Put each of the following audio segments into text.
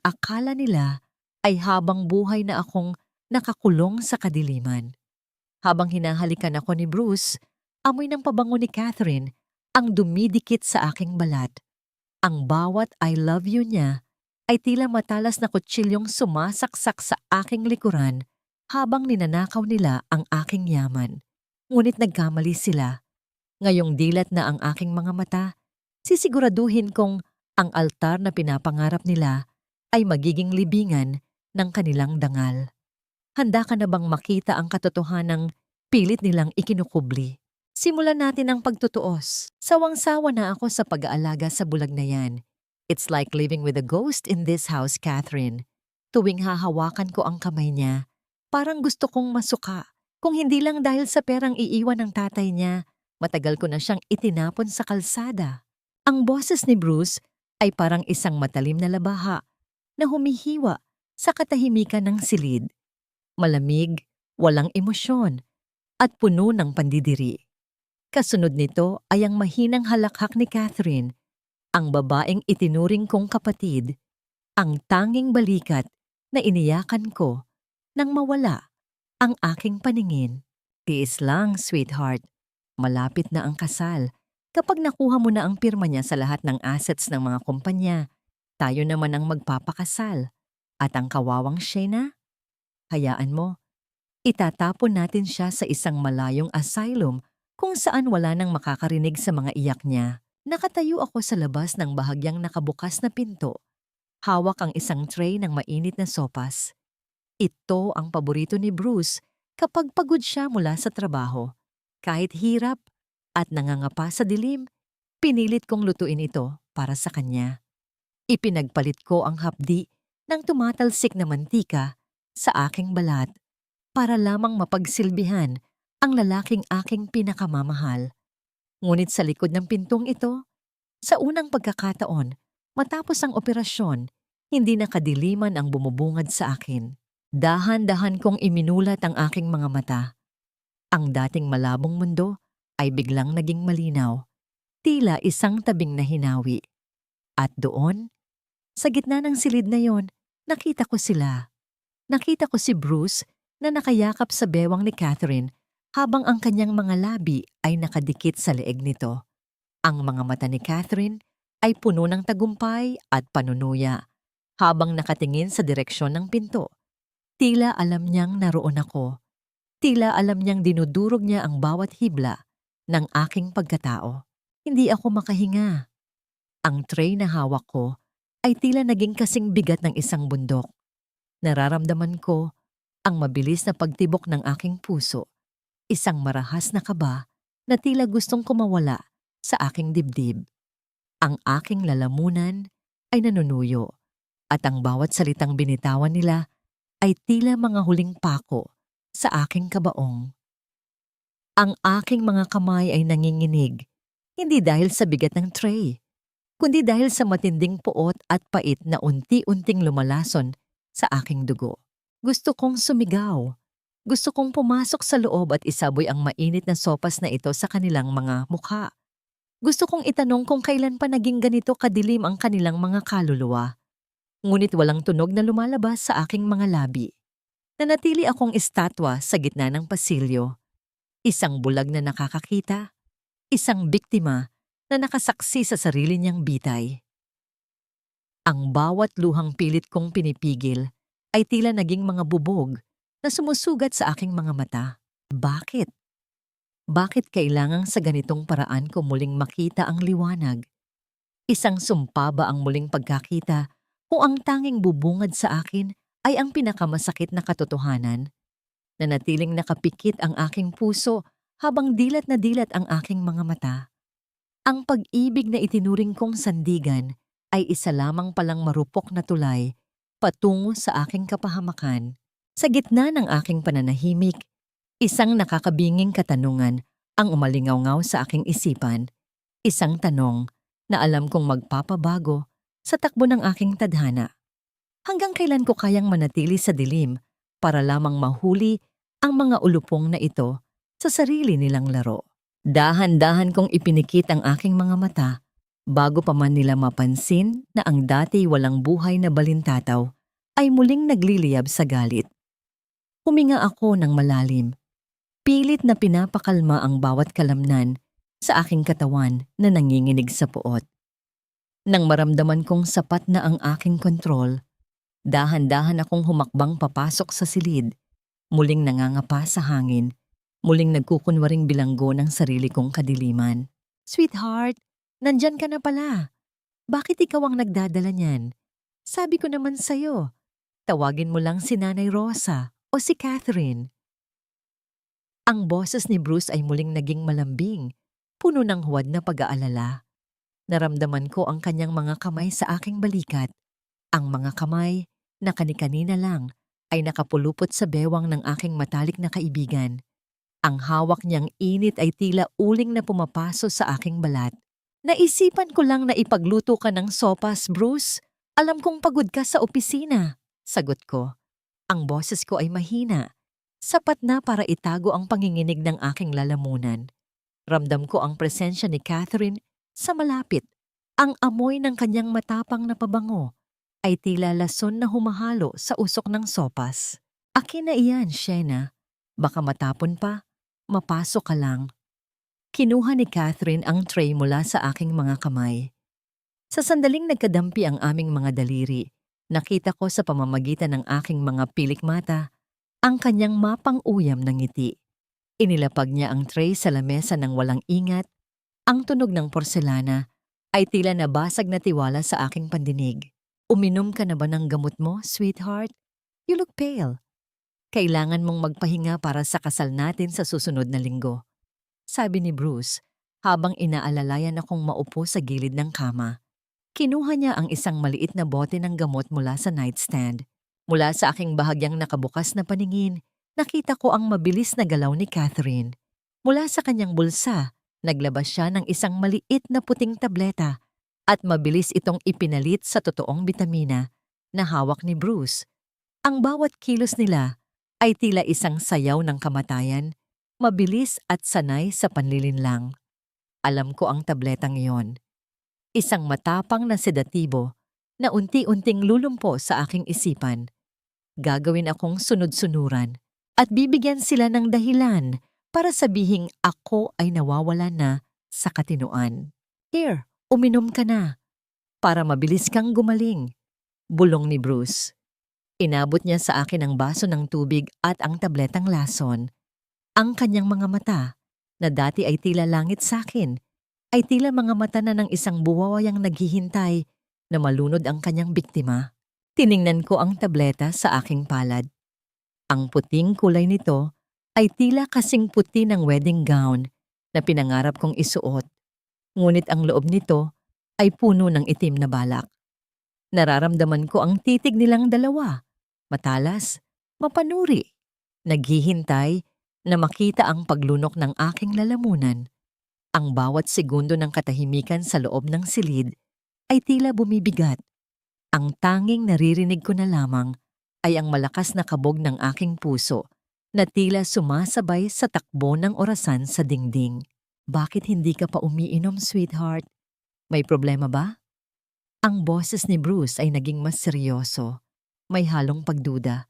akala nila ay habang buhay na akong nakakulong sa kadiliman. Habang hinahalikan ako ni Bruce, amoy ng pabango ni Catherine ang dumidikit sa aking balat. Ang bawat I love you niya ay tila matalas na kutsilyong sumasaksak sa aking likuran habang ninanakaw nila ang aking yaman. Ngunit nagkamali sila. Ngayong dilat na ang aking mga mata, sisiguraduhin kong ang altar na pinapangarap nila ay magiging libingan ng kanilang dangal. Handa ka na bang makita ang katotohanang pilit nilang ikinukubli? Simulan natin ang pagtutuos. Sawang-sawa na ako sa pag-aalaga sa bulag na yan. It's like living with a ghost in this house, Catherine. Tuwing hahawakan ko ang kamay niya, parang gusto kong masuka. Kung hindi lang dahil sa perang iiwan ng tatay niya, matagal ko na siyang itinapon sa kalsada. Ang boses ni Bruce ay parang isang matalim na labaha na humihiwa sa katahimikan ng silid. Malamig, walang emosyon, at puno ng pandidiri. Kasunod nito ay ang mahinang halakhak ni Catherine, ang babaeng itinuring kong kapatid, ang tanging balikat na iniyakan ko nang mawala ang aking paningin. Tiis lang, sweetheart. Malapit na ang kasal. Kapag nakuha mo na ang pirma niya sa lahat ng assets ng mga kumpanya, tayo naman ang magpapakasal. At ang kawawang Shayna, hayaan mo, itatapon natin siya sa isang malayong asylum kung saan wala nang makakarinig sa mga iyak niya. Nakatayo ako sa labas ng bahagyang nakabukas na pinto. Hawak ang isang tray ng mainit na sopas. Ito ang paborito ni Bruce kapag pagod siya mula sa trabaho. Kahit hirap at nangangapa sa dilim, pinilit kong lutuin ito para sa kanya. Ipinagpalit ko ang hapdi ng tumatalsik na mantika sa aking balat para lamang mapagsilbihan ang lalaking aking pinakamamahal. Ngunit sa likod ng pintong ito, sa unang pagkakataon, matapos ang operasyon, hindi na kadiliman ang bumubungad sa akin. Dahan-dahan kong iminulat ang aking mga mata. Ang dating malabong mundo ay biglang naging malinaw, tila isang tabing na hinawi. At doon, sa gitna ng silid na yon, nakita ko sila. Nakita ko si Bruce na nakayakap sa bewang ni Catherine habang ang kanyang mga labi ay nakadikit sa leeg nito. Ang mga mata ni Catherine ay puno ng tagumpay at panunuya habang nakatingin sa direksyon ng pinto. Tila alam niyang naroon ako. Tila alam niyang dinudurog niya ang bawat hibla ng aking pagkatao. Hindi ako makahinga. Ang tray na hawak ko ay tila naging kasing bigat ng isang bundok. Nararamdaman ko ang mabilis na pagtibok ng aking puso. Isang marahas na kaba na tila gustong kumawala sa aking dibdib. Ang aking lalamunan ay nanunuyo at ang bawat salitang binitawan nila ay tila mga huling pako sa aking kabaong. Ang aking mga kamay ay nanginginig, hindi dahil sa bigat ng tray, kundi dahil sa matinding puot at pait na unti-unting lumalason sa aking dugo. Gusto kong sumigaw. Gusto kong pumasok sa loob at isaboy ang mainit na sopas na ito sa kanilang mga mukha. Gusto kong itanong kung kailan pa naging ganito kadilim ang kanilang mga kaluluwa. Ngunit walang tunog na lumalabas sa aking mga labi. Nanatili akong estatwa sa gitna ng pasilyo. Isang bulag na nakakakita, isang biktima na nakasaksi sa sarili niyang bitay. Ang bawat luhang pilit kong pinipigil ay tila naging mga bubog na sumusugat sa aking mga mata. Bakit? Bakit kailangang sa ganitong paraan ko muling makita ang liwanag? Isang sumpa ba ang muling pagkakita kung ang tanging bubungad sa akin ay ang pinakamasakit na katotohanan? Nanatiling nakapikit ang aking puso habang dilat na dilat ang aking mga mata. Ang pag-ibig na itinuring kong sandigan ay isa lamang palang marupok na tulay patungo sa aking kapahamakan. Sa gitna ng aking pananahimik, isang nakakabinging katanungan ang umalingaw-ngaw sa aking isipan. Isang tanong na alam kong magpapabago sa takbo ng aking tadhana. Hanggang kailan ko kayang manatili sa dilim para lamang mahuli ang mga ulupong na ito sa sarili nilang laro? Dahan-dahan kong ipinikit ang aking mga mata Bago pa man nila mapansin na ang dati walang buhay na balintataw ay muling nagliliyab sa galit. Huminga ako ng malalim. Pilit na pinapakalma ang bawat kalamnan sa aking katawan na nanginginig sa puot. Nang maramdaman kong sapat na ang aking kontrol, dahan-dahan akong humakbang papasok sa silid, muling nangangapa sa hangin, muling nagkukunwaring bilanggo ng sarili kong kadiliman. Sweetheart, nandyan ka na pala. Bakit ikaw ang nagdadala niyan? Sabi ko naman sa'yo, tawagin mo lang si Nanay Rosa o si Catherine. Ang boses ni Bruce ay muling naging malambing, puno ng huwad na pag-aalala. Naramdaman ko ang kanyang mga kamay sa aking balikat. Ang mga kamay na kani-kanina lang ay nakapulupot sa bewang ng aking matalik na kaibigan. Ang hawak niyang init ay tila uling na pumapaso sa aking balat. Naisipan ko lang na ipagluto ka ng sopas, Bruce. Alam kong pagod ka sa opisina. Sagot ko. Ang boses ko ay mahina. Sapat na para itago ang panginginig ng aking lalamunan. Ramdam ko ang presensya ni Catherine sa malapit. Ang amoy ng kanyang matapang na pabango ay tila lason na humahalo sa usok ng sopas. Akin na iyan, Shena. Baka matapon pa. Mapasok ka lang. Kinuha ni Catherine ang tray mula sa aking mga kamay. Sa sandaling nagkadampi ang aming mga daliri, nakita ko sa pamamagitan ng aking mga pilik mata ang kanyang mapang-uyam ng ngiti. Inilapag niya ang tray sa lamesa ng walang ingat. Ang tunog ng porselana ay tila nabasag na tiwala sa aking pandinig. Uminom ka na ba ng gamot mo, sweetheart? You look pale. Kailangan mong magpahinga para sa kasal natin sa susunod na linggo. Sabi ni Bruce habang inaalalayan akong maupo sa gilid ng kama. Kinuha niya ang isang maliit na bote ng gamot mula sa nightstand. Mula sa aking bahagyang nakabukas na paningin, nakita ko ang mabilis na galaw ni Catherine. Mula sa kanyang bulsa, naglabas siya ng isang maliit na puting tableta at mabilis itong ipinalit sa totoong bitamina na hawak ni Bruce. Ang bawat kilos nila ay tila isang sayaw ng kamatayan, mabilis at sanay sa panlilinlang. Alam ko ang tabletang iyon. Isang matapang na sedatibo na unti-unting lulumpo sa aking isipan. Gagawin akong sunod-sunuran at bibigyan sila ng dahilan para sabihing ako ay nawawala na sa katinoan. Here, uminom ka na para mabilis kang gumaling, bulong ni Bruce. Inabot niya sa akin ang baso ng tubig at ang tabletang lason. Ang kanyang mga mata, na dati ay tila langit sa akin, ay tila mga mata na ng isang buwawayang naghihintay na malunod ang kanyang biktima. Tiningnan ko ang tableta sa aking palad. Ang puting kulay nito ay tila kasing puti ng wedding gown na pinangarap kong isuot. Ngunit ang loob nito ay puno ng itim na balak. Nararamdaman ko ang titig nilang dalawa. Matalas, mapanuri, naghihintay na makita ang paglunok ng aking lalamunan. Ang bawat segundo ng katahimikan sa loob ng silid ay tila bumibigat. Ang tanging naririnig ko na lamang ay ang malakas na kabog ng aking puso na tila sumasabay sa takbo ng orasan sa dingding. Bakit hindi ka pa umiinom, sweetheart? May problema ba? Ang boses ni Bruce ay naging mas seryoso. May halong pagduda.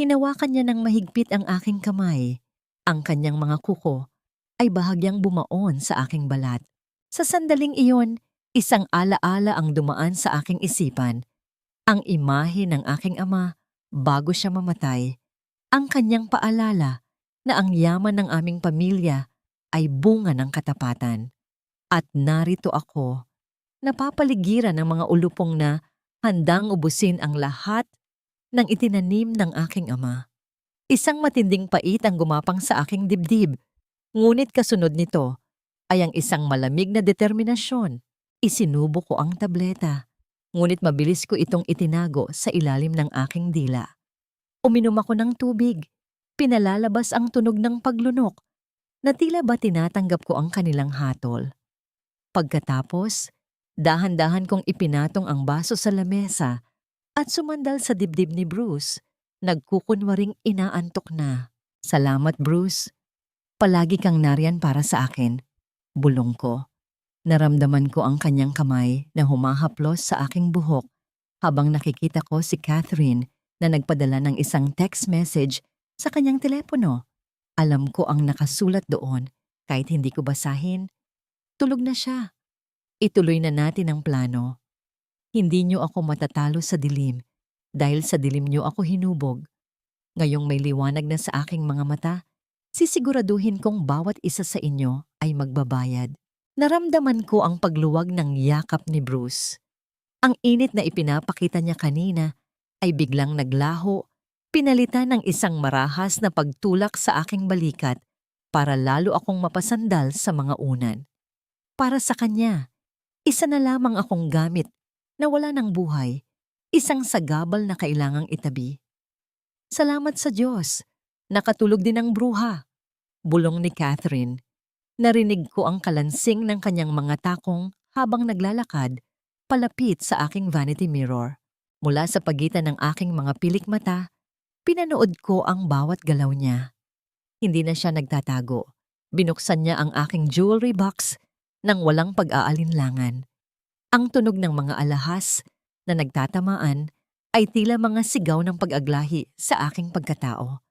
Hinawakan niya ng mahigpit ang aking kamay. Ang kanyang mga kuko ay bahagyang bumaon sa aking balat. Sa sandaling iyon, isang alaala ang dumaan sa aking isipan. Ang imahe ng aking ama bago siya mamatay. Ang kanyang paalala na ang yaman ng aming pamilya ay bunga ng katapatan. At narito ako, napapaligiran ng mga ulupong na handang ubusin ang lahat ng itinanim ng aking ama. Isang matinding pait ang gumapang sa aking dibdib. Ngunit kasunod nito ay ang isang malamig na determinasyon. Isinubo ko ang tableta. Ngunit mabilis ko itong itinago sa ilalim ng aking dila. Uminom ako ng tubig. Pinalalabas ang tunog ng paglunok na tila ba tinatanggap ko ang kanilang hatol. Pagkatapos, dahan-dahan kong ipinatong ang baso sa lamesa at sumandal sa dibdib ni Bruce. Nagkukunwaring inaantok na. Salamat, Bruce. Palagi kang nariyan para sa akin. Bulong ko. Naramdaman ko ang kanyang kamay na humahaplos sa aking buhok habang nakikita ko si Catherine na nagpadala ng isang text message sa kanyang telepono. Alam ko ang nakasulat doon kahit hindi ko basahin. Tulog na siya. Ituloy na natin ang plano. Hindi niyo ako matatalo sa dilim dahil sa dilim niyo ako hinubog. Ngayong may liwanag na sa aking mga mata, sisiguraduhin kong bawat isa sa inyo ay magbabayad. Naramdaman ko ang pagluwag ng yakap ni Bruce. Ang init na ipinapakita niya kanina ay biglang naglaho, pinalitan ng isang marahas na pagtulak sa aking balikat para lalo akong mapasandal sa mga unan. Para sa kanya, isa na lamang akong gamit na wala ng buhay, isang sagabal na kailangang itabi. Salamat sa Diyos, nakatulog din ang bruha, bulong ni Catherine. Narinig ko ang kalansing ng kanyang mga takong habang naglalakad palapit sa aking vanity mirror. Mula sa pagitan ng aking mga pilik mata, pinanood ko ang bawat galaw niya. Hindi na siya nagtatago. Binuksan niya ang aking jewelry box nang walang pag-aalinlangan. Ang tunog ng mga alahas na nagtatamaan ay tila mga sigaw ng pag-aglahi sa aking pagkatao.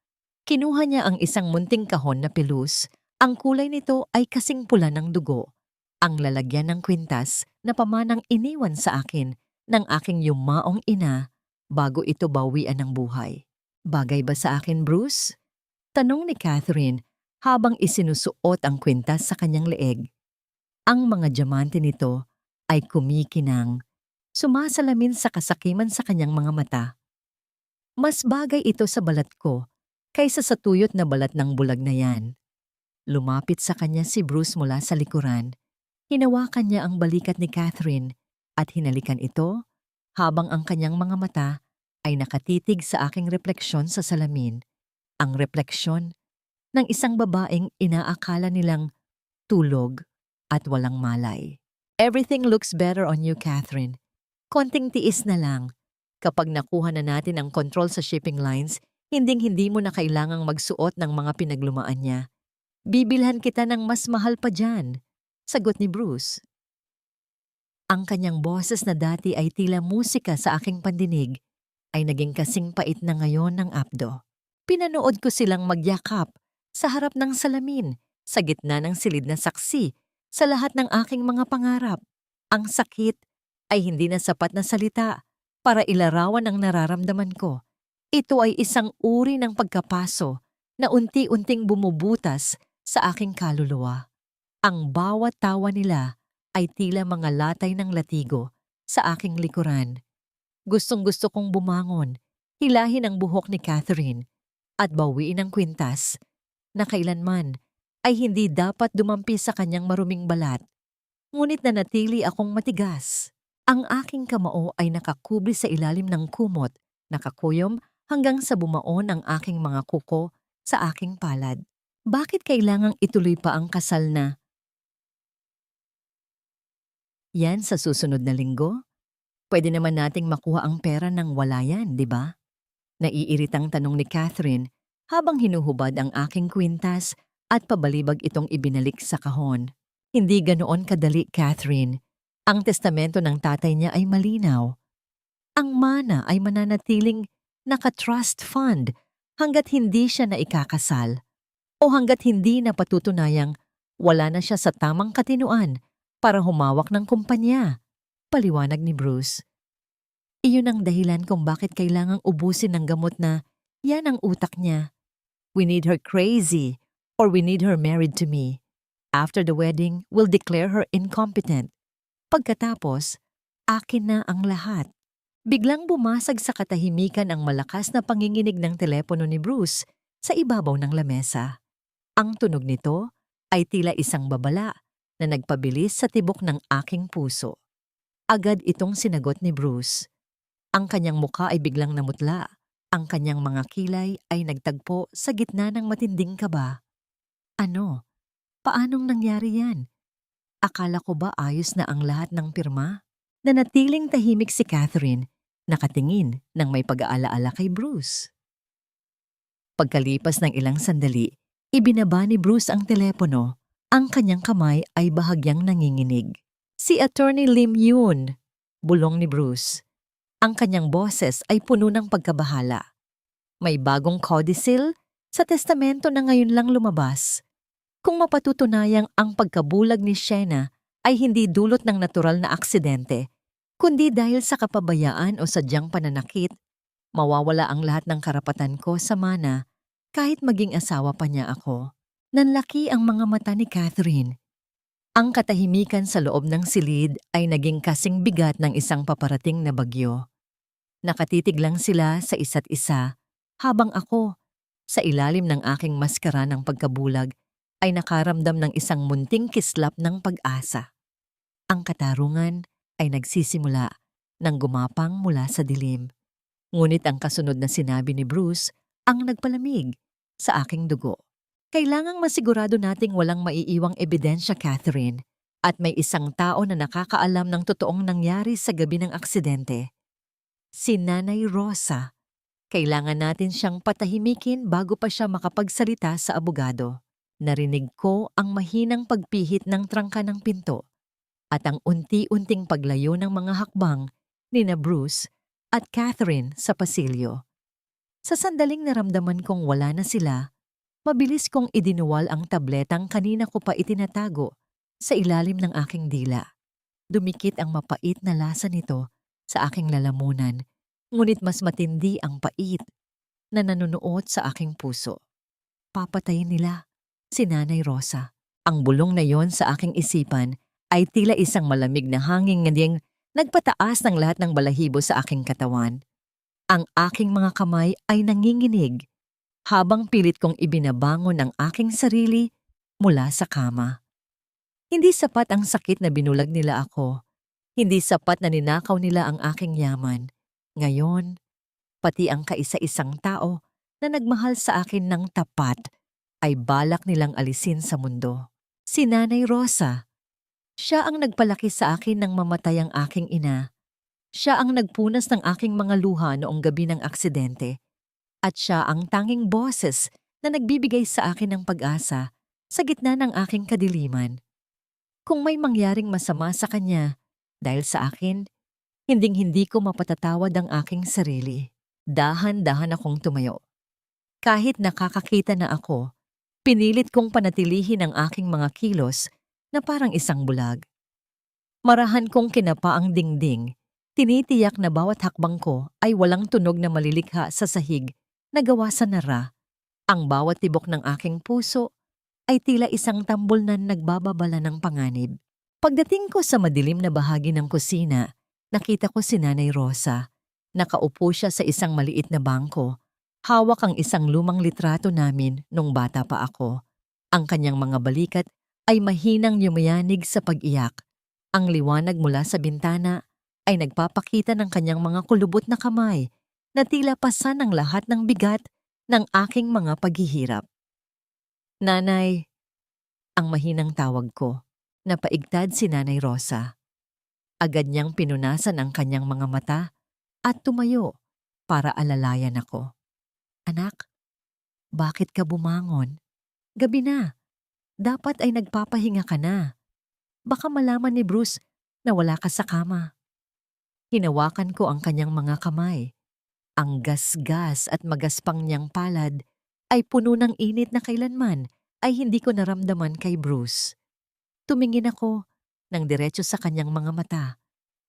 Kinuha niya ang isang munting kahon na pilus. Ang kulay nito ay kasing pula ng dugo. Ang lalagyan ng kwintas na pamanang iniwan sa akin ng aking yumaong ina bago ito bawian ng buhay. Bagay ba sa akin, Bruce? Tanong ni Catherine habang isinusuot ang kwintas sa kanyang leeg. Ang mga diamante nito ay kumikinang, sumasalamin sa kasakiman sa kanyang mga mata. Mas bagay ito sa balat ko kaysa sa tuyot na balat ng bulag na yan. Lumapit sa kanya si Bruce mula sa likuran. Hinawakan niya ang balikat ni Catherine at hinalikan ito habang ang kanyang mga mata ay nakatitig sa aking refleksyon sa salamin. Ang refleksyon ng isang babaeng inaakala nilang tulog at walang malay. Everything looks better on you, Catherine. Konting tiis na lang. Kapag nakuha na natin ang control sa shipping lines, hinding-hindi mo na kailangang magsuot ng mga pinaglumaan niya. Bibilhan kita ng mas mahal pa dyan, sagot ni Bruce. Ang kanyang boses na dati ay tila musika sa aking pandinig ay naging kasing pait na ngayon ng apdo. Pinanood ko silang magyakap sa harap ng salamin sa gitna ng silid na saksi sa lahat ng aking mga pangarap. Ang sakit ay hindi na sapat na salita para ilarawan ang nararamdaman ko. Ito ay isang uri ng pagkapaso na unti-unting bumubutas sa aking kaluluwa. Ang bawat tawa nila ay tila mga latay ng latigo sa aking likuran. Gustong-gusto kong bumangon, hilahin ang buhok ni Catherine at bawiin ang kwintas na kailanman ay hindi dapat dumampi sa kanyang maruming balat. Ngunit nanatili akong matigas. Ang aking kamao ay nakakubli sa ilalim ng kumot, nakakuyom hanggang sa bumaon ang aking mga kuko sa aking palad. Bakit kailangang ituloy pa ang kasal na? Yan sa susunod na linggo? Pwede naman nating makuha ang pera ng wala yan, di ba? Naiiritang tanong ni Catherine habang hinuhubad ang aking kwintas at pabalibag itong ibinalik sa kahon. Hindi ganoon kadali, Catherine. Ang testamento ng tatay niya ay malinaw. Ang mana ay mananatiling naka-trust fund hanggat hindi siya na ikakasal o hanggat hindi na patutunayang wala na siya sa tamang katinuan para humawak ng kumpanya, paliwanag ni Bruce. Iyon ang dahilan kung bakit kailangang ubusin ng gamot na yan ang utak niya. We need her crazy or we need her married to me. After the wedding, we'll declare her incompetent. Pagkatapos, akin na ang lahat. Biglang bumasag sa katahimikan ang malakas na panginginig ng telepono ni Bruce sa ibabaw ng lamesa. Ang tunog nito ay tila isang babala na nagpabilis sa tibok ng aking puso. Agad itong sinagot ni Bruce. Ang kanyang mukha ay biglang namutla. Ang kanyang mga kilay ay nagtagpo sa gitna ng matinding kaba. Ano? Paanong nangyari yan? Akala ko ba ayos na ang lahat ng pirma? Nanatiling tahimik si Catherine, nakatingin ng may pag-aalaala kay Bruce. Pagkalipas ng ilang sandali, ibinaba ni Bruce ang telepono. Ang kanyang kamay ay bahagyang nanginginig. Si Attorney Lim Yoon, bulong ni Bruce. Ang kanyang boses ay puno ng pagkabahala. May bagong codicil sa testamento na ngayon lang lumabas. Kung mapatutunayang ang pagkabulag ni Shena ay hindi dulot ng natural na aksidente, kundi dahil sa kapabayaan o sadyang pananakit, mawawala ang lahat ng karapatan ko sa mana kahit maging asawa pa niya ako. Nanlaki ang mga mata ni Catherine. Ang katahimikan sa loob ng silid ay naging kasing bigat ng isang paparating na bagyo. Nakatitig lang sila sa isa't isa habang ako, sa ilalim ng aking maskara ng pagkabulag, ay nakaramdam ng isang munting kislap ng pag-asa. Ang katarungan ay nagsisimula nang gumapang mula sa dilim. Ngunit ang kasunod na sinabi ni Bruce ang nagpalamig sa aking dugo. Kailangang masigurado nating walang maiiwang ebidensya, Catherine, at may isang tao na nakakaalam ng totoong nangyari sa gabi ng aksidente. Si Nanay Rosa. Kailangan natin siyang patahimikin bago pa siya makapagsalita sa abogado. Narinig ko ang mahinang pagpihit ng trangka ng pinto at ang unti-unting paglayo ng mga hakbang ni na Bruce at Catherine sa pasilyo. Sa sandaling naramdaman kong wala na sila, mabilis kong idinuwal ang tabletang kanina ko pa itinatago sa ilalim ng aking dila. Dumikit ang mapait na lasa nito sa aking lalamunan, ngunit mas matindi ang pait na nanunuot sa aking puso. Papatayin nila si Nanay Rosa. Ang bulong na yon sa aking isipan ay tila isang malamig na hangin ngayong nagpataas ng lahat ng balahibo sa aking katawan. Ang aking mga kamay ay nanginginig habang pilit kong ibinabangon ang aking sarili mula sa kama. Hindi sapat ang sakit na binulag nila ako. Hindi sapat na ninakaw nila ang aking yaman. Ngayon, pati ang kaisa-isang tao na nagmahal sa akin ng tapat ay balak nilang alisin sa mundo. Si Nanay Rosa. Siya ang nagpalaki sa akin nang mamatay ang aking ina. Siya ang nagpunas ng aking mga luha noong gabi ng aksidente. At siya ang tanging boses na nagbibigay sa akin ng pag-asa sa gitna ng aking kadiliman. Kung may mangyaring masama sa kanya, dahil sa akin, hinding-hindi ko mapatatawad ang aking sarili. Dahan-dahan akong tumayo. Kahit nakakakita na ako, pinilit kong panatilihin ang aking mga kilos na parang isang bulag. Marahan kong kinapa ang dingding. Tinitiyak na bawat hakbang ko ay walang tunog na malilikha sa sahig na gawa sa nara. Ang bawat tibok ng aking puso ay tila isang tambol na nagbababala ng panganib. Pagdating ko sa madilim na bahagi ng kusina, nakita ko si Nanay Rosa. Nakaupo siya sa isang maliit na bangko. Hawak ang isang lumang litrato namin nung bata pa ako. Ang kanyang mga balikat ay mahinang yumayanig sa pag-iyak. Ang liwanag mula sa bintana ay nagpapakita ng kanyang mga kulubot na kamay na tila pasan ang lahat ng bigat ng aking mga paghihirap. Nanay, ang mahinang tawag ko. Napaigtad si Nanay Rosa. Agad niyang pinunasan ang kanyang mga mata at tumayo para alalayan ako. Anak, bakit ka bumangon? Gabi na. Dapat ay nagpapahinga ka na. Baka malaman ni Bruce na wala ka sa kama. Hinawakan ko ang kanyang mga kamay. Ang gasgas at magaspang niyang palad ay puno ng init na kailanman ay hindi ko naramdaman kay Bruce. Tumingin ako ng diretso sa kanyang mga mata.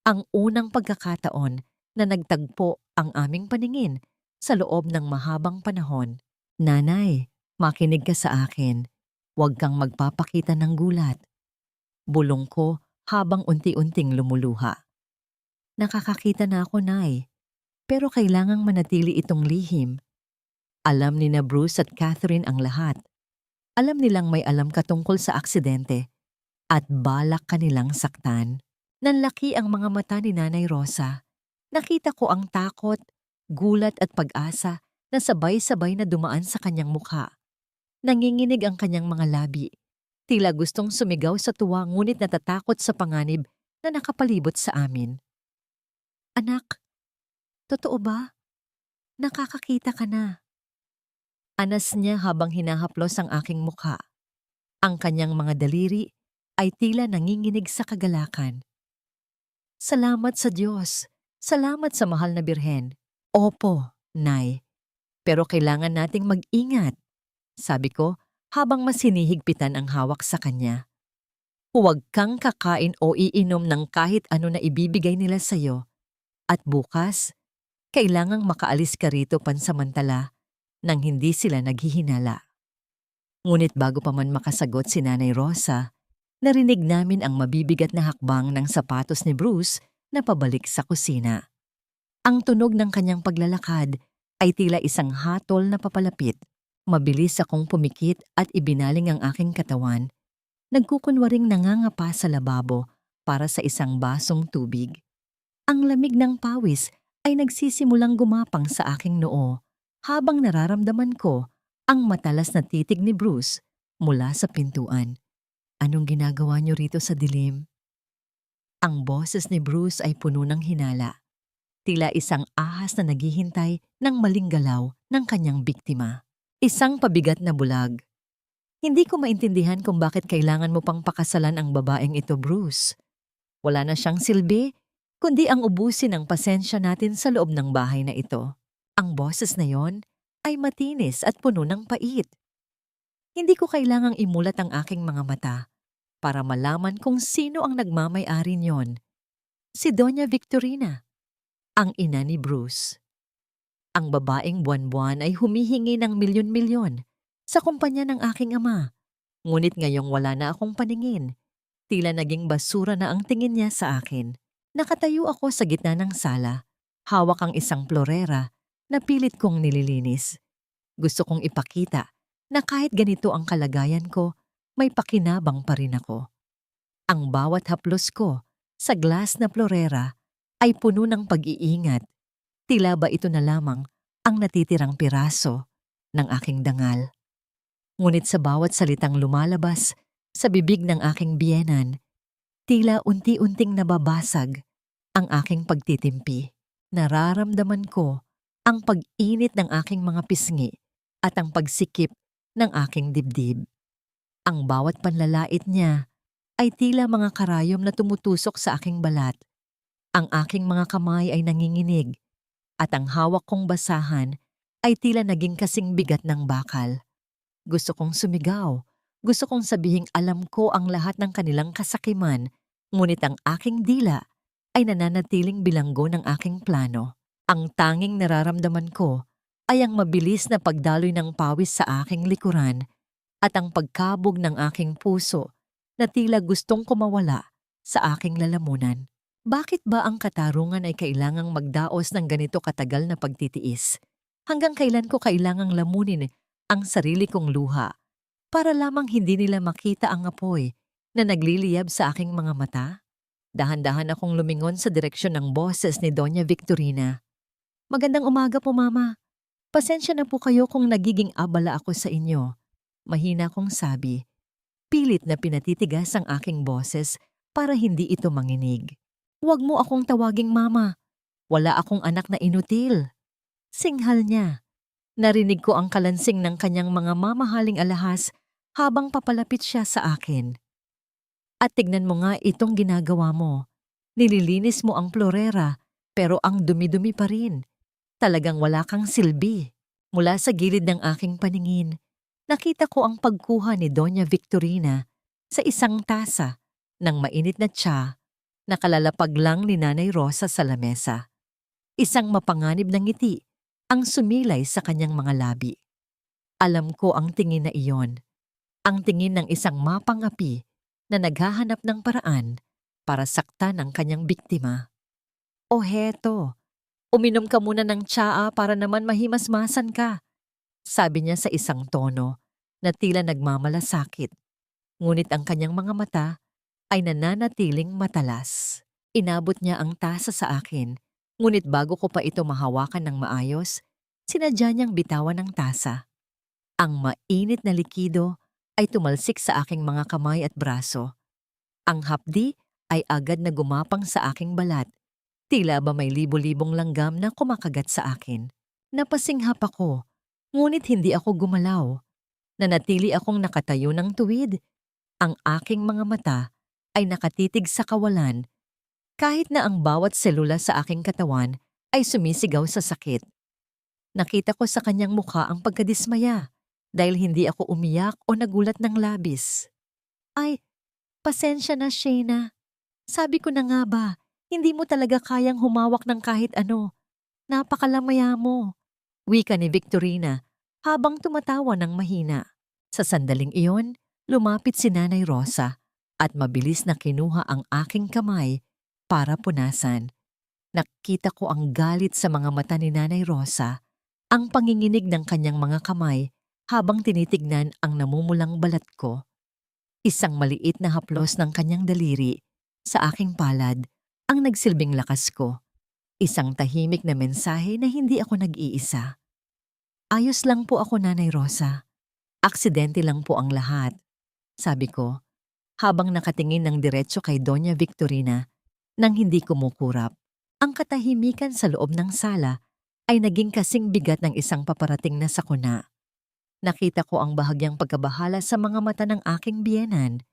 Ang unang pagkakataon na nagtagpo ang aming paningin sa loob ng mahabang panahon. Nanay, makinig ka sa akin. Huwag kang magpapakita ng gulat. Bulong ko habang unti-unting lumuluha. Nakakakita na ako, Nay. Pero kailangang manatili itong lihim. Alam ni na Bruce at Catherine ang lahat. Alam nilang may alam ka tungkol sa aksidente at balak kanilang saktan. Nanlaki ang mga mata ni Nanay Rosa. Nakita ko ang takot, gulat at pag-asa na sabay-sabay na dumaan sa kanyang mukha. Nanginginig ang kanyang mga labi. Tila gustong sumigaw sa tuwa ngunit natatakot sa panganib na nakapalibot sa amin. Anak, totoo ba? Nakakakita ka na. Anas niya habang hinahaplos ang aking mukha. Ang kanyang mga daliri ay tila nanginginig sa kagalakan. Salamat sa Diyos. Salamat sa mahal na Birhen. Opo, Nay. Pero kailangan nating mag-ingat, sabi ko habang mas hinihigpitan ang hawak sa kanya. Huwag kang kakain o iinom ng kahit ano na ibibigay nila sa'yo. At bukas, kailangang makaalis ka rito pansamantala nang hindi sila naghihinala. Ngunit bago pa man makasagot si Nanay Rosa, narinig namin ang mabibigat na hakbang ng sapatos ni Bruce na pabalik sa kusina. Ang tunog ng kanyang paglalakad ay tila isang hatol na papalapit. Mabilis akong pumikit at ibinaling ang aking katawan. Nagkukunwaring nangangapa sa lababo para sa isang basong tubig. Ang lamig ng pawis ay nagsisimulang gumapang sa aking noo habang nararamdaman ko ang matalas na titig ni Bruce mula sa pintuan. Anong ginagawa niyo rito sa dilim? Ang boses ni Bruce ay puno ng hinala. Tila isang ahas na naghihintay ng maling galaw ng kanyang biktima. Isang pabigat na bulag. Hindi ko maintindihan kung bakit kailangan mo pang pakasalan ang babaeng ito, Bruce. Wala na siyang silbi, kundi ang ubusin ang pasensya natin sa loob ng bahay na ito. Ang boses na yon ay matinis at puno ng pait. Hindi ko kailangang imulat ang aking mga mata para malaman kung sino ang nagmamay-ari niyon. Si Doña Victorina, ang ina ni Bruce. Ang babaeng buwan-buwan ay humihingi ng milyon-milyon sa kumpanya ng aking ama. Ngunit ngayong wala na akong paningin, tila naging basura na ang tingin niya sa akin. Nakatayo ako sa gitna ng sala, hawak ang isang plorera na pilit kong nililinis. Gusto kong ipakita na kahit ganito ang kalagayan ko, may pakinabang pa rin ako. Ang bawat haplos ko sa glass na plorera ay puno ng pag-iingat. Tila ba ito na lamang ang natitirang piraso ng aking dangal. Ngunit sa bawat salitang lumalabas sa bibig ng aking biyenan, tila unti-unting nababasag ang aking pagtitimpi. Nararamdaman ko ang pag-init ng aking mga pisngi at ang pagsikip ng aking dibdib. Ang bawat panlalait niya ay tila mga karayom na tumutusok sa aking balat. Ang aking mga kamay ay nanginginig at ang hawak kong basahan ay tila naging kasing bigat ng bakal. Gusto kong sumigaw. Gusto kong sabihing alam ko ang lahat ng kanilang kasakiman, ngunit ang aking dila ay nananatiling bilanggo ng aking plano. Ang tanging nararamdaman ko ay ang mabilis na pagdaloy ng pawis sa aking likuran at ang pagkabog ng aking puso na tila gustong kumawala sa aking lalamunan. Bakit ba ang katarungan ay kailangang magdaos ng ganito katagal na pagtitiis? Hanggang kailan ko kailangang lamunin ang sarili kong luha para lamang hindi nila makita ang apoy na nagliliyab sa aking mga mata? Dahan-dahan akong lumingon sa direksyon ng boses ni Doña Victorina. Magandang umaga po, Mama. Pasensya na po kayo kung nagiging abala ako sa inyo. Mahina kong sabi. Pilit na pinatitigas ang aking boses para hindi ito manginig. Huwag mo akong tawaging Mama. Wala akong anak na inutil. Singhal niya. Narinig ko ang kalansing ng kanyang mga mamahaling alahas habang papalapit siya sa akin. At tignan mo nga itong ginagawa mo. Nililinis mo ang plorera pero ang dumi-dumi pa rin. Talagang wala kang silbi. Mula sa gilid ng aking paningin, nakita ko ang pagkuha ni Doña Victorina sa isang tasa ng mainit na tsa na kalalapag lang ni Nanay Rosa sa lamesa. Isang mapanganib na ngiti ang sumilay sa kanyang mga labi. Alam ko ang tingin na iyon, ang tingin ng isang mapangapi na naghahanap ng paraan para saktan ang kanyang biktima. O heto, uminom ka muna ng tsaa para naman mahimasmasan ka, sabi niya sa isang tono na tila nagmamalasakit. Ngunit ang kanyang mga mata ay nananatiling matalas. Inabot niya ang tasa sa akin, ngunit bago ko pa ito mahawakan ng maayos, sinadya niyang bitawan ng tasa. Ang mainit na likido ay tumalsik sa aking mga kamay at braso. Ang hapdi ay agad na gumapang sa aking balat. Tila ba may libo-libong langgam na kumakagat sa akin. Napasinghap ako, ngunit hindi ako gumalaw. Nanatili akong nakatayo ng tuwid. Ang aking mga mata ay nakatitig sa kawalan kahit na ang bawat selula sa aking katawan ay sumisigaw sa sakit. Nakita ko sa kanyang mukha ang pagkadismaya dahil hindi ako umiyak o nagulat ng labis. Ay, pasensya na, Shayna. Sabi ko na nga ba, hindi mo talaga kayang humawak ng kahit ano. Napakalamaya mo. Wika ni Victorina habang tumatawa ng mahina. Sa sandaling iyon, lumapit si Nanay Rosa at mabilis na kinuha ang aking kamay para punasan. Nakita ko ang galit sa mga mata ni Nanay Rosa, ang panginginig ng kanyang mga kamay habang tinitignan ang namumulang balat ko. Isang maliit na haplos ng kanyang daliri sa aking palad ang nagsilbing lakas ko. Isang tahimik na mensahe na hindi ako nag-iisa. Ayos lang po ako, Nanay Rosa. Aksidente lang po ang lahat, sabi ko, habang nakatingin ng diretso kay Doña Victorina nang hindi kumukurap. Ang katahimikan sa loob ng sala ay naging kasing bigat ng isang paparating na sakuna. Nakita ko ang bahagyang pagkabahala sa mga mata ng aking biyenan.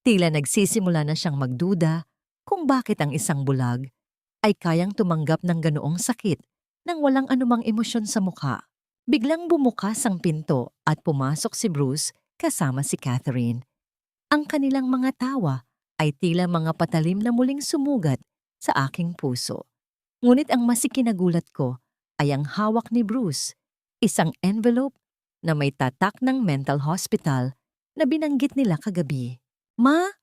Tila nagsisimula na siyang magduda kung bakit ang isang bulag ay kayang tumanggap ng ganoong sakit nang walang anumang emosyon sa mukha. Biglang bumukas ang pinto at pumasok si Bruce kasama si Catherine. Ang kanilang mga tawa ay tila mga patalim na muling sumugat sa aking puso. Ngunit ang masikinagulat ko ay ang hawak ni Bruce, isang envelope na may tatak ng mental hospital na binanggit nila kagabi. Ma,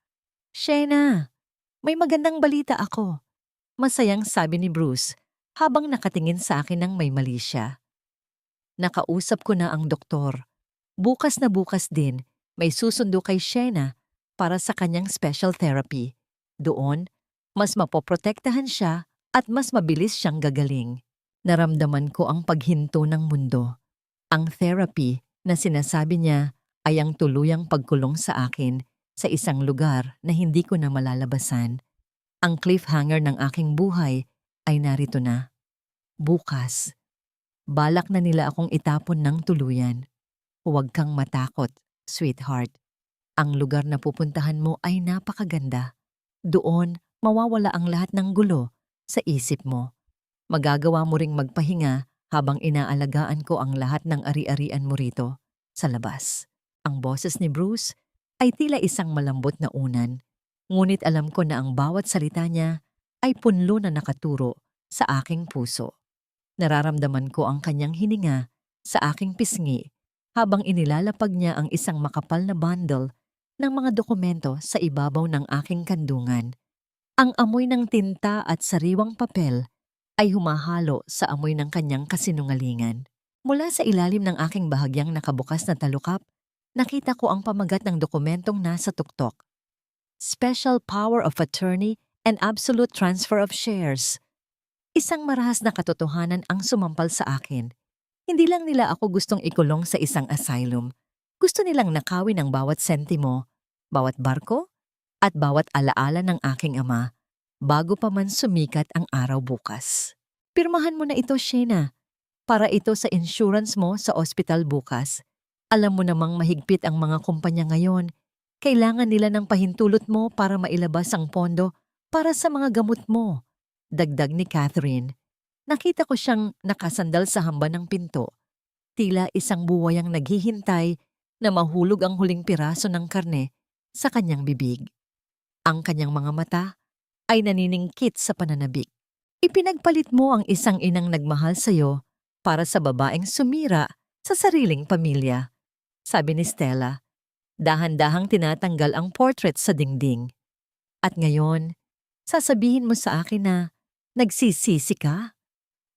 Shayna, may magandang balita ako. Masayang sabi ni Bruce habang nakatingin sa akin ng may mali siya. Nakausap ko na ang doktor. Bukas na bukas din may susundo kay Shayna para sa kanyang special therapy. Doon, mas mapoprotektahan siya at mas mabilis siyang gagaling. Naramdaman ko ang paghinto ng mundo. Ang therapy na sinasabi niya ay ang tuluyang pagkulong sa akin sa isang lugar na hindi ko na malalabasan. Ang cliffhanger ng aking buhay ay narito na. Bukas, balak na nila akong itapon ng tuluyan. Huwag kang matakot, sweetheart. Ang lugar na pupuntahan mo ay napakaganda. Doon, mawawala ang lahat ng gulo sa isip mo. Magagawa mo ring magpahinga habang inaalagaan ko ang lahat ng ari-arian mo rito sa labas. Ang boses ni Bruce ay tila isang malambot na unan, ngunit alam ko na ang bawat salita niya ay punlo na nakaturo sa aking puso. Nararamdaman ko ang kanyang hininga sa aking pisngi habang inilalapag niya ang isang makapal na bundle ng mga dokumento sa ibabaw ng aking kandungan. Ang amoy ng tinta at sariwang papel ay humahalo sa amoy ng kanyang kasinungalingan. Mula sa ilalim ng aking bahagyang nakabukas na talukap, nakita ko ang pamagat ng dokumentong nasa tuktok. Special Power of Attorney and Absolute Transfer of Shares. Isang marahas na katotohanan ang sumampal sa akin. Hindi lang nila ako gustong ikulong sa isang asylum. Gusto nilang nakawin ang bawat sentimo, bawat barko, at bawat alaala ng aking ama bago pa man sumikat ang araw bukas. Pirmahan mo na ito, Shayna. Para ito sa insurance mo sa ospital bukas. Alam mo namang mahigpit ang mga kumpanya ngayon. Kailangan nila ng pahintulot mo para mailabas ang pondo para sa mga gamot mo. Dagdag ni Catherine. Nakita ko siyang nakasandal sa hamba ng pinto. Tila isang buwayang naghihintay na mahulog ang huling piraso ng karne sa kanyang bibig. Ang kanyang mga mata ay naniningkit sa pananabik. Ipinagpalit mo ang isang inang nagmahal sa'yo para sa babaeng sumira sa sariling pamilya, sabi ni Stella. Dahan-dahang tinatanggal ang portrait sa dingding. At ngayon, sasabihin mo sa akin na nagsisisi ka?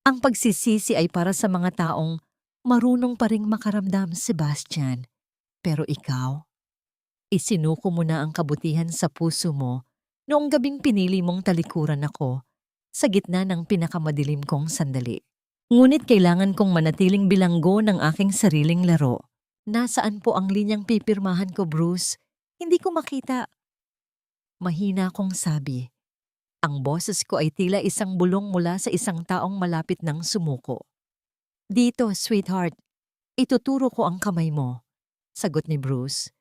Ang pagsisisi ay para sa mga taong marunong pa ring makaramdam, Sebastian. Pero ikaw, isinuko mo na ang kabutihan sa puso mo noong gabing pinili mong talikuran ako sa gitna ng pinakamadilim kong sandali. Ngunit kailangan kong manatiling bilanggo ng aking sariling laro. Nasaan po ang linyang pipirmahan ko, Bruce? Hindi ko makita. Mahina kong sabi. Ang boses ko ay tila isang bulong mula sa isang taong malapit ng sumuko. Dito, sweetheart. Ituturo ko ang kamay mo, sagot ni Bruce.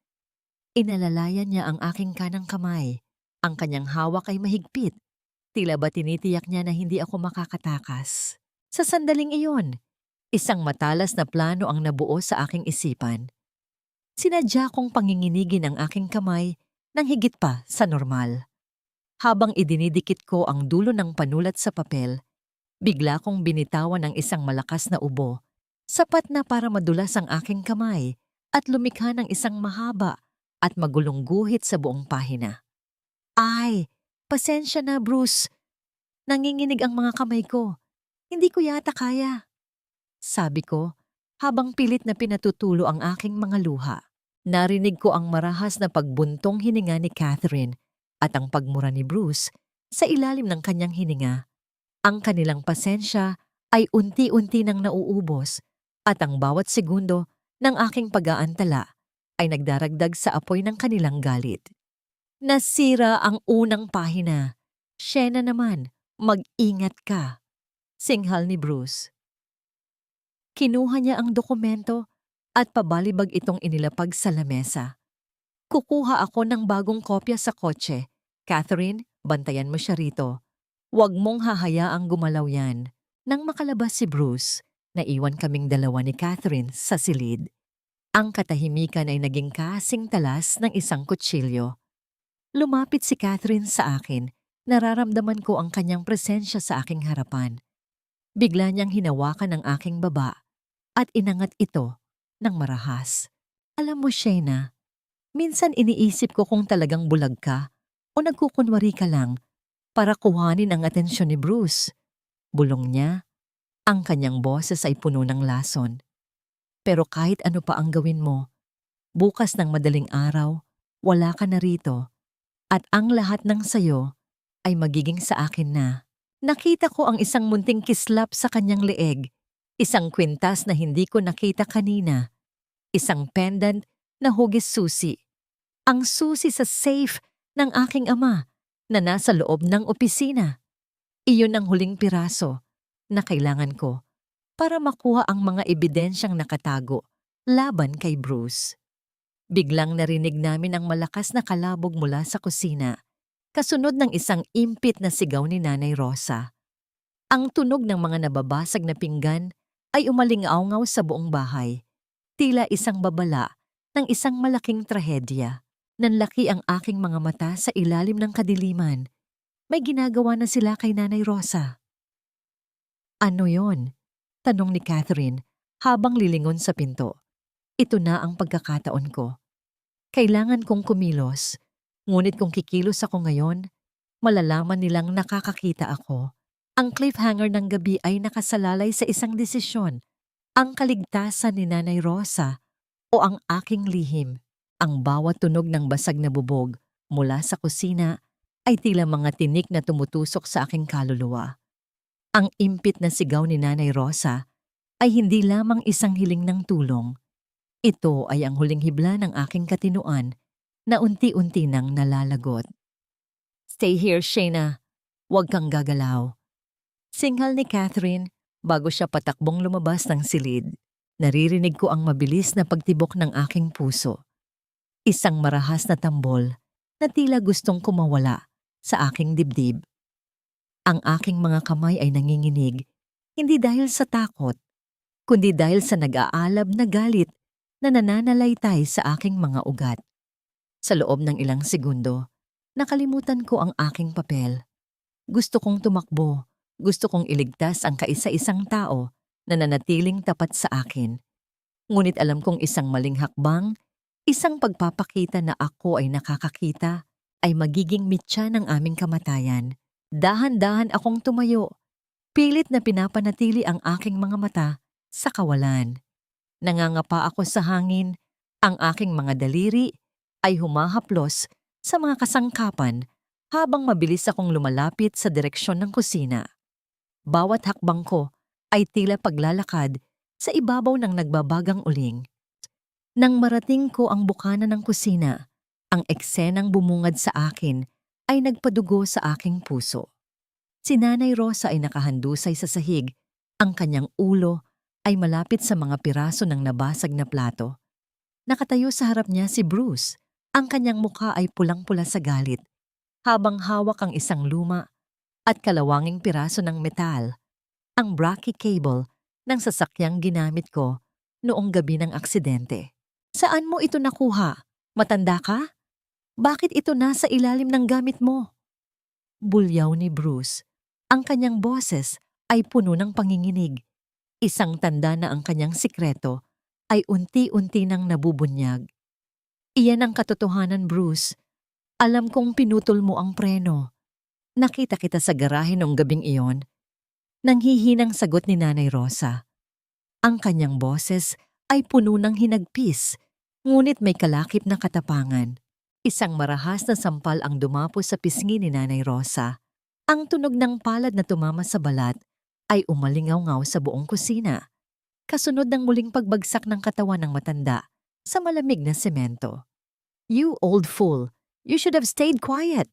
Inalalayan niya ang aking kanang kamay. Ang kanyang hawak ay mahigpit. Tila ba tinitiyak niya na hindi ako makakatakas. Sa sandaling iyon, isang matalas na plano ang nabuo sa aking isipan. Sinadya kong panginginigin ang aking kamay ng higit pa sa normal. Habang idinidikit ko ang dulo ng panulat sa papel, bigla kong binitawan ng isang malakas na ubo, sapat na para madulas ang aking kamay at lumikha ng isang mahaba at magulong guhit sa buong pahina. Ay, pasensya na Bruce. Nanginginig ang mga kamay ko. Hindi ko yata kaya. Sabi ko, habang pilit na pinatutulo ang aking mga luha. Narinig ko ang marahas na pagbuntong hininga ni Catherine at ang pagmura ni Bruce sa ilalim ng kanyang hininga. Ang kanilang pasensya ay unti-unti nang nauubos at ang bawat segundo ng aking pag-aantala ay nagdaragdag sa apoy ng kanilang galit. Nasira ang unang pahina. Shena naman, mag-ingat ka. Singhal ni Bruce. Kinuha niya ang dokumento at pabalibag itong inilapag sa lamesa. Kukuha ako ng bagong kopya sa kotse. Catherine, bantayan mo siya rito. Huwag mong hahayaang gumalaw yan. Nang makalabas si Bruce, naiwan kaming dalawa ni Catherine sa silid. Ang katahimikan ay naging kasing talas ng isang kutsilyo. Lumapit si Catherine sa akin. Nararamdaman ko ang kanyang presensya sa aking harapan. Bigla niyang hinawakan ang aking baba at inangat ito ng marahas. Alam mo, Shayna, minsan iniisip ko kung talagang bulag ka o nagkukunwari ka lang para kuhanin ang atensyon ni Bruce. Bulong niya, ang kanyang boses ay puno ng lason. Pero kahit ano pa ang gawin mo, bukas ng madaling araw, wala ka na rito at ang lahat ng sayo ay magiging sa akin na. Nakita ko ang isang munting kislap sa kanyang leeg, isang kwintas na hindi ko nakita kanina, isang pendant na hugis susi. Ang susi sa safe ng aking ama na nasa loob ng opisina. Iyon ang huling piraso na kailangan ko para makuha ang mga ebidensyang nakatago laban kay Bruce. Biglang narinig namin ang malakas na kalabog mula sa kusina, kasunod ng isang impit na sigaw ni Nanay Rosa. Ang tunog ng mga nababasag na pinggan ay umalingaw-ngaw sa buong bahay, tila isang babala ng isang malaking trahedya. Nanlaki ang aking mga mata sa ilalim ng kadiliman. May ginagawa na sila kay Nanay Rosa. Ano yon? Tanong ni Catherine habang lilingon sa pinto. Ito na ang pagkakataon ko. Kailangan kong kumilos, ngunit kung kikilos ako ngayon, malalaman nilang nakakakita ako. Ang cliffhanger ng gabi ay nakasalalay sa isang desisyon, ang kaligtasan ni Nanay Rosa o ang aking lihim. Ang bawat tunog ng basag na bubog mula sa kusina ay tila mga tinik na tumutusok sa aking kaluluwa. Ang impit na sigaw ni Nanay Rosa ay hindi lamang isang hiling ng tulong. Ito ay ang huling hibla ng aking katinuan na unti-unti nang nalalagot. Stay here, Shayna. Huwag kang gagalaw. Singhal ni Catherine bago siya patakbong lumabas ng silid. Naririnig ko ang mabilis na pagtibok ng aking puso. Isang marahas na tambol na tila gustong kumawala sa aking dibdib. Ang aking mga kamay ay nanginginig, hindi dahil sa takot, kundi dahil sa nag-aalab na galit na nananalaytay sa aking mga ugat. Sa loob ng ilang segundo, nakalimutan ko ang aking papel. Gusto kong tumakbo, gusto kong iligtas ang kaisa-isang tao na nanatiling tapat sa akin. Ngunit alam kong isang maling hakbang, isang pagpapakita na ako ay nakakakita, ay magiging mitya ng aming kamatayan. Dahan-dahan akong tumayo, pilit na pinapanatili ang aking mga mata sa kawalan. Nangangapa ako sa hangin, ang aking mga daliri ay humahaplos sa mga kasangkapan habang mabilis akong lumalapit sa direksyon ng kusina. Bawat hakbang ko ay tila paglalakad sa ibabaw ng nagbabagang uling. Nang marating ko ang bukana ng kusina, ang eksenang bumungad sa akin ay nagpadugo sa aking puso. Si Nanay Rosa ay nakahandusay sa sahig, ang kanyang ulo ay malapit sa mga piraso ng nabasag na plato. Nakatayo sa harap niya si Bruce, Ang kanyang mukha ay pulang-pula sa galit, habang hawak ang isang luma at kalawanging piraso ng metal, ang bracky cable ng sasakyang ginamit ko noong gabi ng aksidente. Saan mo ito nakuha? Matanda ka? Bakit ito nasa ilalim ng gamit mo? Bulyaw ni Bruce. Ang kanyang boses ay puno ng panginginig. Isang tanda na ang kanyang sikreto ay unti-unti nang nabubunyag. Iyan ang katotohanan, Bruce. Alam kong pinutol mo ang preno. Nakita kita sa garahe noong gabing iyon. Nanghihinang sagot ni Nanay Rosa. Ang kanyang boses ay puno ng hinagpis, ngunit may kalakip na katapangan. Isang marahas na sampal ang dumapo sa pisngi ni Nanay Rosa. Ang tunog ng palad na tumama sa balat ay umalingaw-ngaw sa buong kusina, kasunod ng muling pagbagsak ng katawan ng matanda sa malamig na semento. "You old fool! You should have stayed quiet!"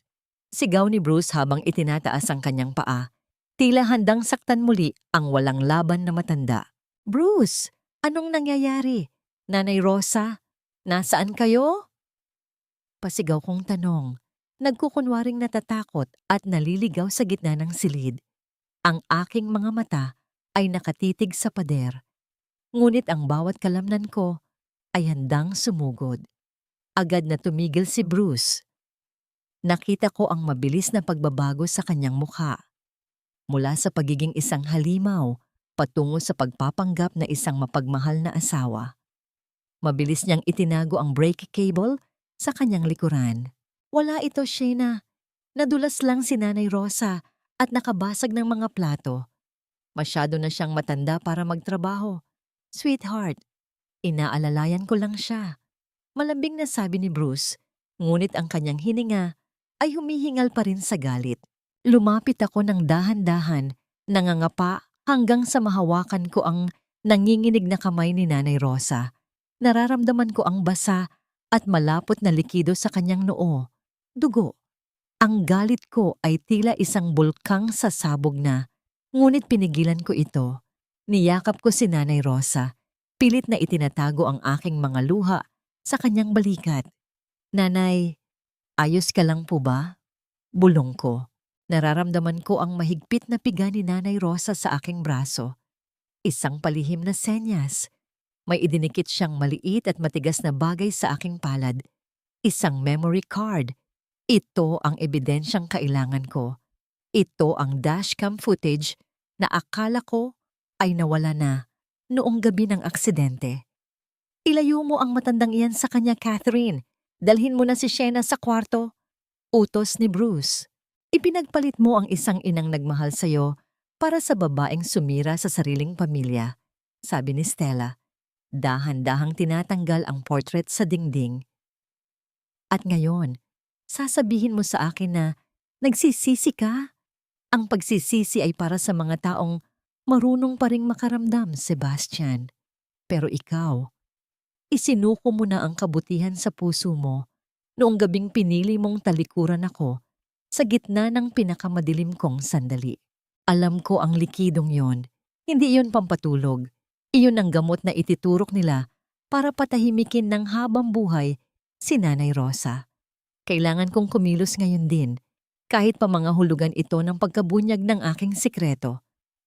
Sigaw ni Bruce habang itinataas ang kanyang paa. Tila handang saktan muli ang walang laban na matanda. "Bruce, anong nangyayari? Nanay Rosa, nasaan kayo?" Pasigaw kong tanong. Nagkukunwaring natatakot at naliligaw sa gitna ng silid. Ang aking mga mata ay nakatitig sa pader. Ngunit ang bawat kalamnan ko ay handang sumugod. Agad na tumigil si Bruce. Nakita ko ang mabilis na pagbabago sa kanyang mukha. Mula sa pagiging isang halimaw, patungo sa pagpapanggap na isang mapagmahal na asawa. Mabilis niyang itinago ang brake cable sa kanyang likuran. "Wala ito, Shayna. Nadulas lang si Nanay Rosa at nakabasag ng mga plato. Masyado na siyang matanda para magtrabaho. Sweetheart, inaalalayan ko lang siya." Malambing na sabi ni Bruce, ngunit ang kanyang hininga ay humihingal pa rin sa galit. Lumapit ako ng dahan-dahan, nangangapa hanggang sa mahawakan ko ang nanginginig na kamay ni Nanay Rosa. Nararamdaman ko ang basa at malapot na likido sa kanyang noo. Dugo. Ang galit ko ay tila isang bulkang sasabog na, ngunit pinigilan ko ito. Niyakap ko si Nanay Rosa, pilit na itinatago ang aking mga luha sa kanyang balikat. "Nanay, ayos ka lang po ba?" Bulong ko. Nararamdaman ko ang mahigpit na piga ni Nanay Rosa sa aking braso. Isang palihim na senyas. May idinikit siyang maliit at matigas na bagay sa aking palad. Isang memory card. Ito ang ebidensyang kailangan ko. Ito ang dashcam footage na akala ko ay nawala na noong gabi ng aksidente. "Ilayo mo ang matandang iyan sa kanya, Catherine. Dalhin mo na si Shayna sa kwarto." Utos ni Bruce. "Ipinagpalit mo ang isang inang nagmahal sa'yo para sa babaeng sumira sa sariling pamilya," sabi ni Stella. Dahan-dahang tinatanggal ang portrait sa dingding. "At ngayon, sasabihin mo sa akin na nagsisisi ka? Ang pagsisisi ay para sa mga taong marunong pa ring makaramdam, Sebastian. Pero ikaw, isinuko mo na ang kabutihan sa puso mo noong gabing pinili mong talikuran ako sa gitna ng pinakamadilim kong sandali. Alam ko ang likidong yon. Hindi yon pampatulog. Iyon ang gamot na ititurok nila para patahimikin ng habang buhay si Nanay Rosa. Kailangan kong kumilos ngayon din, kahit pa mga hulugan ito ng pagkabunyag ng aking sikreto.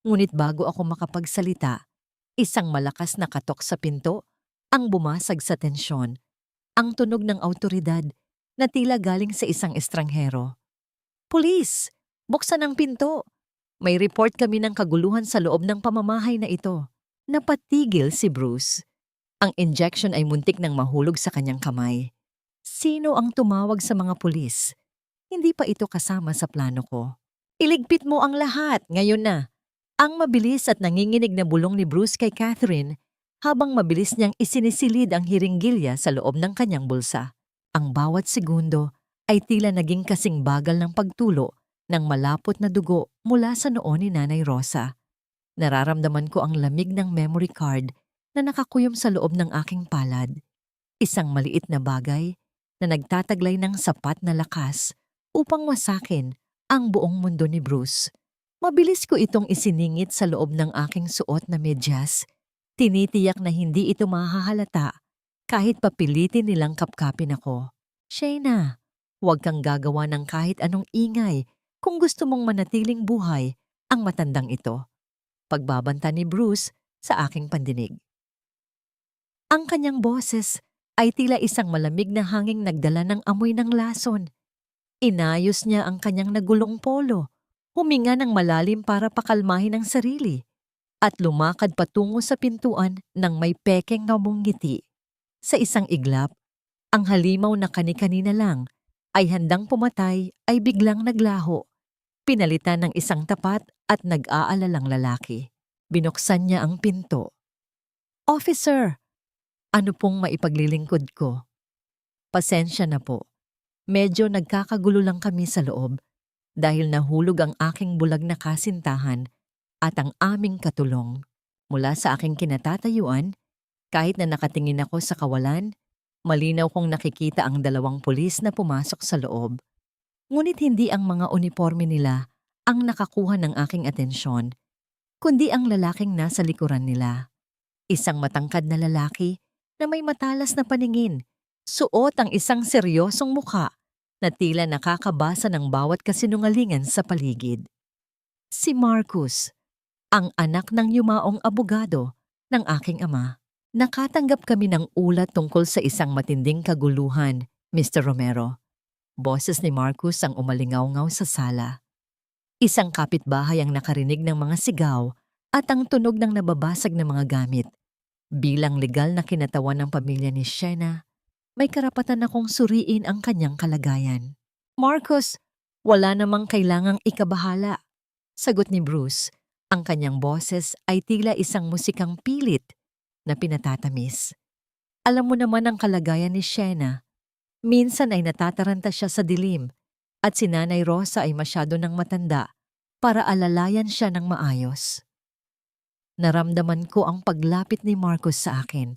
Ngunit bago ako makapagsalita, isang malakas na katok sa pinto ang bumasag sa tensyon. Ang tunog ng awtoridad na tila galing sa isang estranghero. "Pulis! Buksan ang pinto! May report kami ng kaguluhan sa loob ng pamamahay na ito." Napatigil si Bruce. Ang injection ay muntik nang mahulog sa kanyang kamay. Sino ang tumawag sa mga pulis? Hindi pa ito kasama sa plano ko. "Iligpit mo ang lahat, ngayon na." Ang mabilis at nanginginig na bulong ni Bruce kay Catherine habang mabilis niyang isinisilid ang hiringgilya sa loob ng kanyang bulsa. Ang bawat segundo ay tila naging kasing bagal ng pagtulo ng malapot na dugo mula sa noo ni Nanay Rosa. Nararamdaman ko ang lamig ng memory card na nakakuyom sa loob ng aking palad. Isang maliit na bagay na nagtataglay ng sapat na lakas upang wasakin ang buong mundo ni Bruce. Mabilis ko itong isiningit sa loob ng aking suot na medyas. Tinitiyak na hindi ito mahahalata kahit papilitin nilang kapkapin ako. Shayna, huwag kang gagawa ng kahit anong ingay kung gusto mong manatiling buhay ang matandang ito. Pagbabanta ni Bruce sa aking pandinig. Ang kanyang boses ay tila isang malamig na hanging nagdala ng amoy ng lason. Inayos niya ang kanyang nagulong polo, huminga ng malalim para pakalmahin ang sarili, at lumakad patungo sa pintuan ng may pekeng na ngiti. Sa isang iglap, ang halimaw na kani-kanina lang ay handang pumatay ay biglang naglaho, pinalitan ng isang tapat at nag-aalalang lalaki. Binuksan niya ang pinto. "Officer, ano pong maipaglilingkod ko?" "Pasensya na po. Medyo nagkakagulo lang kami sa loob dahil nahulog ang aking bulag na kasintahan at ang aming katulong. Mula sa aking kinatatayuan, kahit na nakatingin ako sa kawalan, malinaw kong nakikita ang 2 pulis na pumasok sa loob. Ngunit hindi ang mga uniforme nila ang nakakuha ng aking atensyon, kundi ang lalaking nasa likuran nila. Isang matangkad na lalaki na may matalas na paningin, suot ang isang seryosong mukha na tila nakakabasa ng bawat kasinungalingan sa paligid. Si Marcus, ang anak ng yumaong abogado ng aking ama. Nakatanggap kami ng ulat tungkol sa isang matinding kaguluhan, Mr. Romero. Boses ni Marcus ang umalingaw-ngaw sa sala. Isang kapitbahay ang nakarinig ng mga sigaw at ang tunog ng nababasag na mga gamit. Bilang legal na kinatawan ng pamilya ni Shayna, may karapatan akong suriin ang kanyang kalagayan. "Marcus, wala namang kailangang ikabahala," sagot ni Bruce. Ang kanyang boses ay tila isang musikang pilit na pinatatamis. "Alam mo naman ang kalagayan ni Shayna. Minsan ay natataranta siya sa dilim at si Nanay Rosa ay masyado ng matanda para alalayan siya ng maayos." Naramdaman ko ang paglapit ni Marcus sa akin.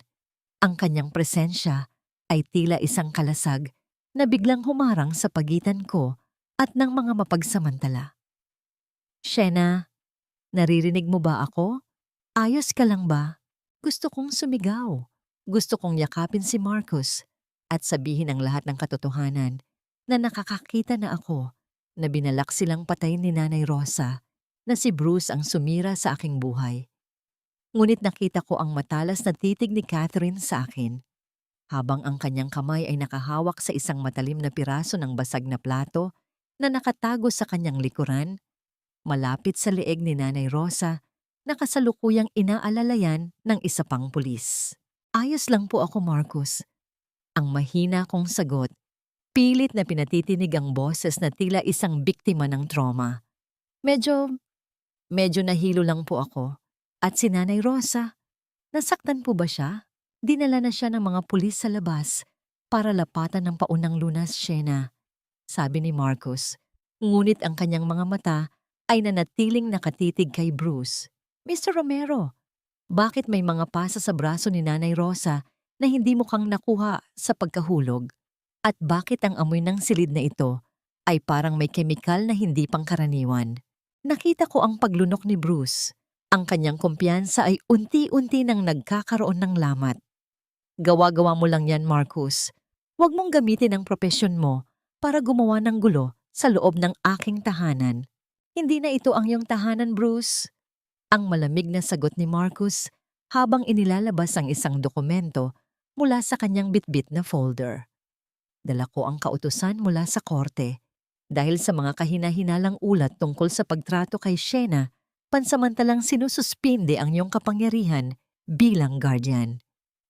Ang kanyang presensya ay tila isang kalasag na biglang humarang sa pagitan ko at ng mga mapagsamantala. "Shayna, naririnig mo ba ako? Ayos ka lang ba?" Gusto kong sumigaw. Gusto kong yakapin si Marcus at sabihin ang lahat ng katotohanan na nakakakita na ako na binalak silang patayin ni Nanay Rosa, na si Bruce ang sumira sa aking buhay. Ngunit nakita ko ang matalas na titig ni Catherine sa akin. Habang ang kanyang kamay ay nakahawak sa isang matalim na piraso ng basag na plato na nakatago sa kanyang likuran, malapit sa leeg ni Nanay Rosa, na kasalukuyang inaalalayan ng isa pang pulis. "Ayos lang po ako, Marcus." Ang mahina kong sagot, pilit na pinatitinig ang boses na tila isang biktima ng trauma. Medyo nahilo lang po ako. "At si Nanay Rosa, nasaktan po ba siya?" "Dinala na siya ng mga pulis sa labas para lapatan ng paunang lunas, Shayna," sabi ni Marcus. Ngunit ang kanyang mga mata ay nanatiling nakatitig kay Bruce. "Mr. Romero, bakit may mga pasa sa braso ni Nanay Rosa na hindi mukhang nakuha sa pagkahulog? At bakit ang amoy ng silid na ito ay parang may kemikal na hindi pangkaraniwan?" Nakita ko ang paglunok ni Bruce. Ang kanyang kumpiyansa ay unti-unti nang nagkakaroon ng lamat. "Gawa-gawa mo lang yan, Marcus. Huwag mong gamitin ang propesyon mo para gumawa ng gulo sa loob ng aking tahanan." "Hindi na ito ang iyong tahanan, Bruce." Ang malamig na sagot ni Marcus habang inilalabas ang isang dokumento mula sa kanyang bitbit na folder. Dala ko ang kautusan mula sa korte. Dahil sa mga kahina-hinalang ulat tungkol sa pagtrato kay Shayna, pansamantalang sinususpinde ang iyong kapangyarihan bilang guardian.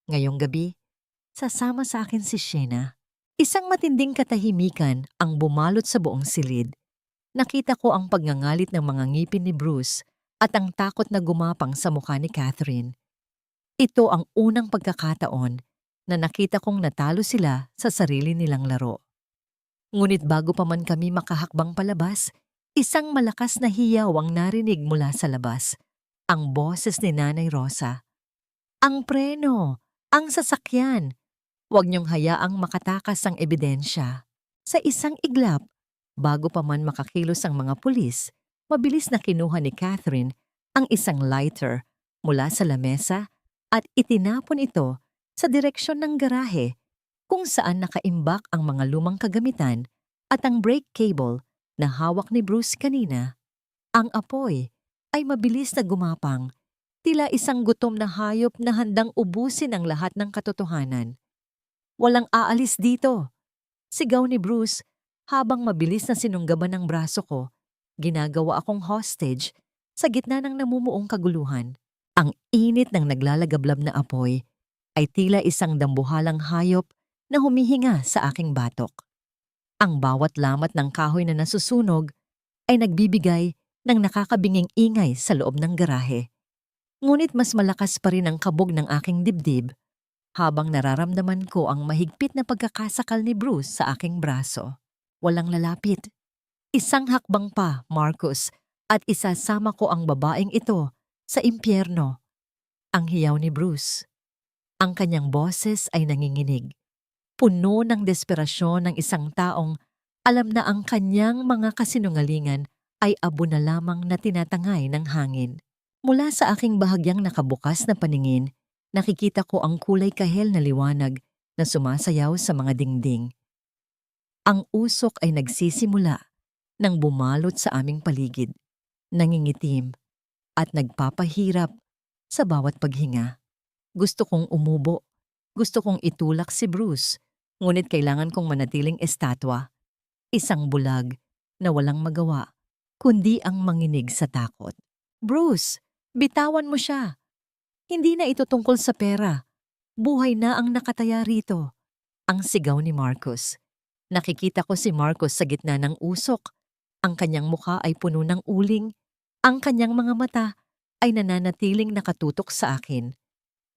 Ngayong gabi, sasama sa akin si Shayna. Isang matinding katahimikan ang bumalot sa buong silid. Nakita ko ang pagngangalit ng mga ngipin ni Bruce at ang takot na gumapang sa mukha ni Catherine. Ito ang unang pagkakataon na nakita kong natalo sila sa sarili nilang laro. Ngunit bago pa man kami makahakbang palabas, isang malakas na hiyaw ang narinig mula sa labas. Ang boses ni Nanay Rosa. "Ang preno! Ang sasakyan! Huwag niyong hayaang makatakas ang ebidensya." Sa isang iglap, bago pa man makakilos ang mga pulis, mabilis na kinuha ni Catherine ang isang lighter mula sa lamesa at itinapon ito sa direksyon ng garahe kung saan nakaimbak ang mga lumang kagamitan at ang brake cable na hawak ni Bruce kanina. Ang apoy ay mabilis na gumapang, tila isang gutom na hayop na handang ubusin ang lahat ng katotohanan. Walang aalis dito, sigaw ni Bruce habang mabilis na sinunggaban ng braso ko. Ginagawa akong hostage sa gitna ng namumuong kaguluhan. Ang init ng naglalagablab na apoy ay tila isang dambuhalang hayop na humihinga sa aking batok. Ang bawat lamat ng kahoy na nasusunog ay nagbibigay ng nakakabinging ingay sa loob ng garahe. Ngunit mas malakas pa rin ang kabog ng aking dibdib habang nararamdaman ko ang mahigpit na pagkakasakal ni Bruce sa aking braso. Walang lalapit. Isang hakbang pa, Marcus, at isasama ko ang babaeng ito sa impyerno. Ang hiyaw ni Bruce. Ang kanyang boses ay nanginginig. Puno ng desperasyon ng isang taong alam na ang kanyang mga kasinungalingan ay abo na lamang na tinatangay ng hangin. Mula sa aking bahagyang nakabukas na paningin, nakikita ko ang kulay kahel na liwanag na sumasayaw sa mga dingding. Ang usok ay nagsisimula nang bumalot sa aming paligid, nangingitim at nagpapahirap sa bawat paghinga. Gusto kong umubo, gusto kong itulak si Bruce, ngunit kailangan kong manatiling estatwa, isang bulag na walang magawa, kundi ang manginig sa takot. Bruce, bitawan mo siya. Hindi na ito tungkol sa pera. Buhay na ang nakataya rito. Ang sigaw ni Marcus. Nakikita ko si Marcus sa gitna ng usok. Ang kanyang mukha ay puno ng uling. Ang kanyang mga mata ay nananatiling nakatutok sa akin.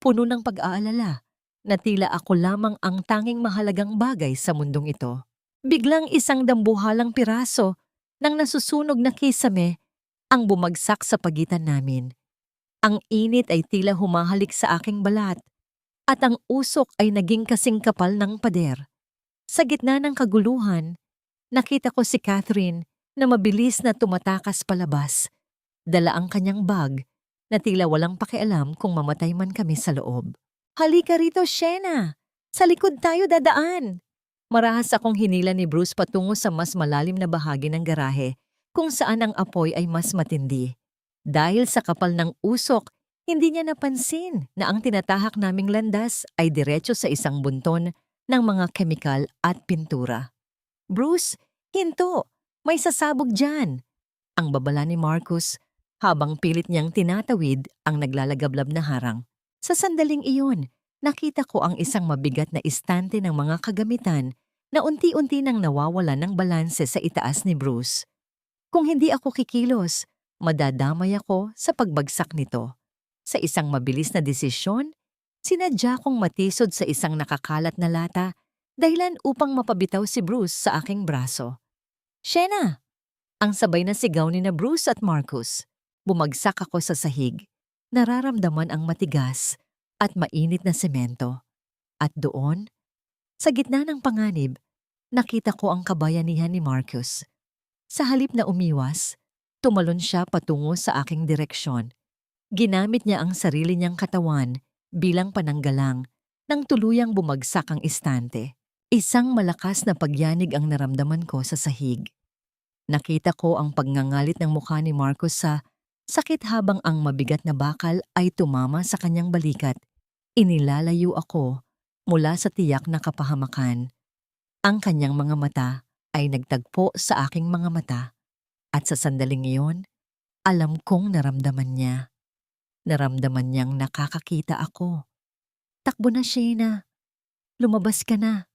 Puno ng pag-aalala na tila ako lamang ang tanging mahalagang bagay sa mundong ito. Biglang isang dambuhalang piraso ng nasusunog na kisame ang bumagsak sa pagitan namin. Ang init ay tila humahalik sa aking balat at ang usok ay naging kasing kapal ng pader. Sa gitna ng kaguluhan, nakita ko si Catherine na mabilis na tumatakas palabas. Dala ang kanyang bag na tila walang pakialam kung mamatay man kami sa loob. Halika rito, Shena! Sa likod tayo dadaan! Marahas akong hinila ni Bruce patungo sa mas malalim na bahagi ng garahe kung saan ang apoy ay mas matindi. Dahil sa kapal ng usok, hindi niya napansin na ang tinatahak naming landas ay diretso sa isang bunton ng mga kemikal at pintura. Bruce, hinto! May sasabog dyan! Ang babala ni Marcus habang pilit niyang tinatawid ang naglalagablab na harang. Sa sandaling iyon, nakita ko ang isang mabigat na istante ng mga kagamitan na unti-unti nang nawawalan ng balanse sa itaas ni Bruce. Kung hindi ako kikilos, madadamay ako sa pagbagsak nito. Sa isang mabilis na desisyon, sinadya kong matisod sa isang nakakalat na lata dahilan upang mapabitaw si Bruce sa aking braso. Shena! Ang sabay na sigaw ni na Bruce at Marcus. Bumagsak ako sa sahig. Nararamdaman ang matigas at mainit na semento. At doon, sa gitna ng panganib, nakita ko ang kabayanihan ni Marcus. Sa halip na umiwas, tumalon siya patungo sa aking direksyon. Ginamit niya ang sarili niyang katawan bilang pananggalang nang tuluyang bumagsak ang istante. Isang malakas na pagyanig ang naramdaman ko sa sahig. Nakita ko ang pagngangalit ng mukha ni Marcus sa sakit habang ang mabigat na bakal ay tumama sa kanyang balikat. Inilalayo ako mula sa tiyak na kapahamakan. Ang kanyang mga mata ay nagtagpo sa aking mga mata. At sa sandaling iyon, alam kong naramdaman niya. Naramdaman niyang nakakakita ako. Takbo na, Shena. Lumabas ka na.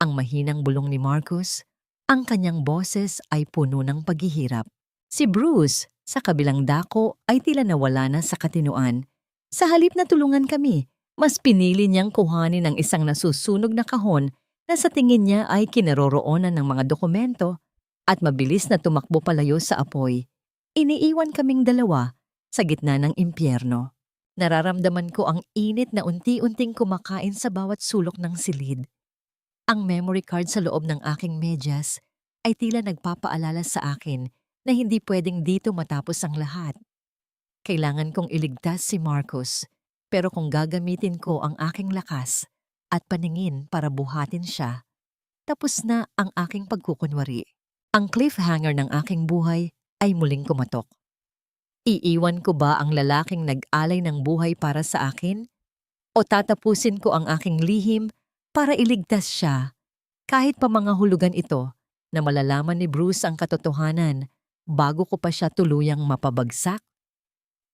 Ang mahinang bulong ni Marcus, ang kanyang boses ay puno ng paghihirap. Si Bruce, sa kabilang dako, ay tila nawala na sa katinuan. Sa halip na tulungan kami, mas pinili niyang kuhanin ang isang nasusunog na kahon na sa tingin niya ay kinaroroonan ng mga dokumento at mabilis na tumakbo palayo sa apoy. Iniiwan kaming dalawa sa gitna ng impyerno. Nararamdaman ko ang init na unti-unting kumakain sa bawat sulok ng silid. Ang memory card sa loob ng aking medyas ay tila nagpapaalala sa akin na hindi pwedeng dito matapos ang lahat. Kailangan kong iligtas si Marcus, pero kung gagamitin ko ang aking lakas, at paningin para buhatin siya. Tapos na ang aking pagkukunwari. Ang cliffhanger ng aking buhay ay muling kumatok. Iiwan ko ba ang lalaking nag-alay ng buhay para sa akin? O tatapusin ko ang aking lihim para iligtas siya kahit pa mga hulugan ito na malalaman ni Bruce ang katotohanan bago ko pa siya tuluyang mapabagsak?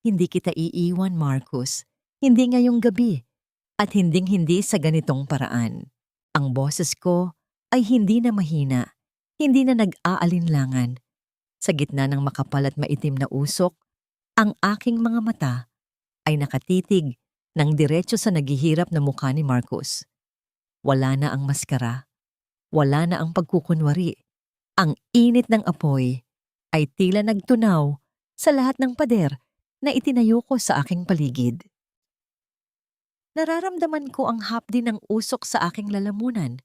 Hindi kita iiwan, Marcus. Hindi ngayong gabi at hinding-hindi sa ganitong paraan. Ang boses ko ay hindi na mahina, hindi na nag-aalinlangan. Sa gitna ng makapal at maitim na usok, ang aking mga mata ay nakatitig ng diretso sa naghihirap na mukha ni Marcus. Wala na ang maskara, wala na ang pagkukunwari. Ang init ng apoy ay tila nagtunaw sa lahat ng pader na itinayo ko sa aking paligid. Nararamdaman ko ang hapdi ng usok sa aking lalamunan.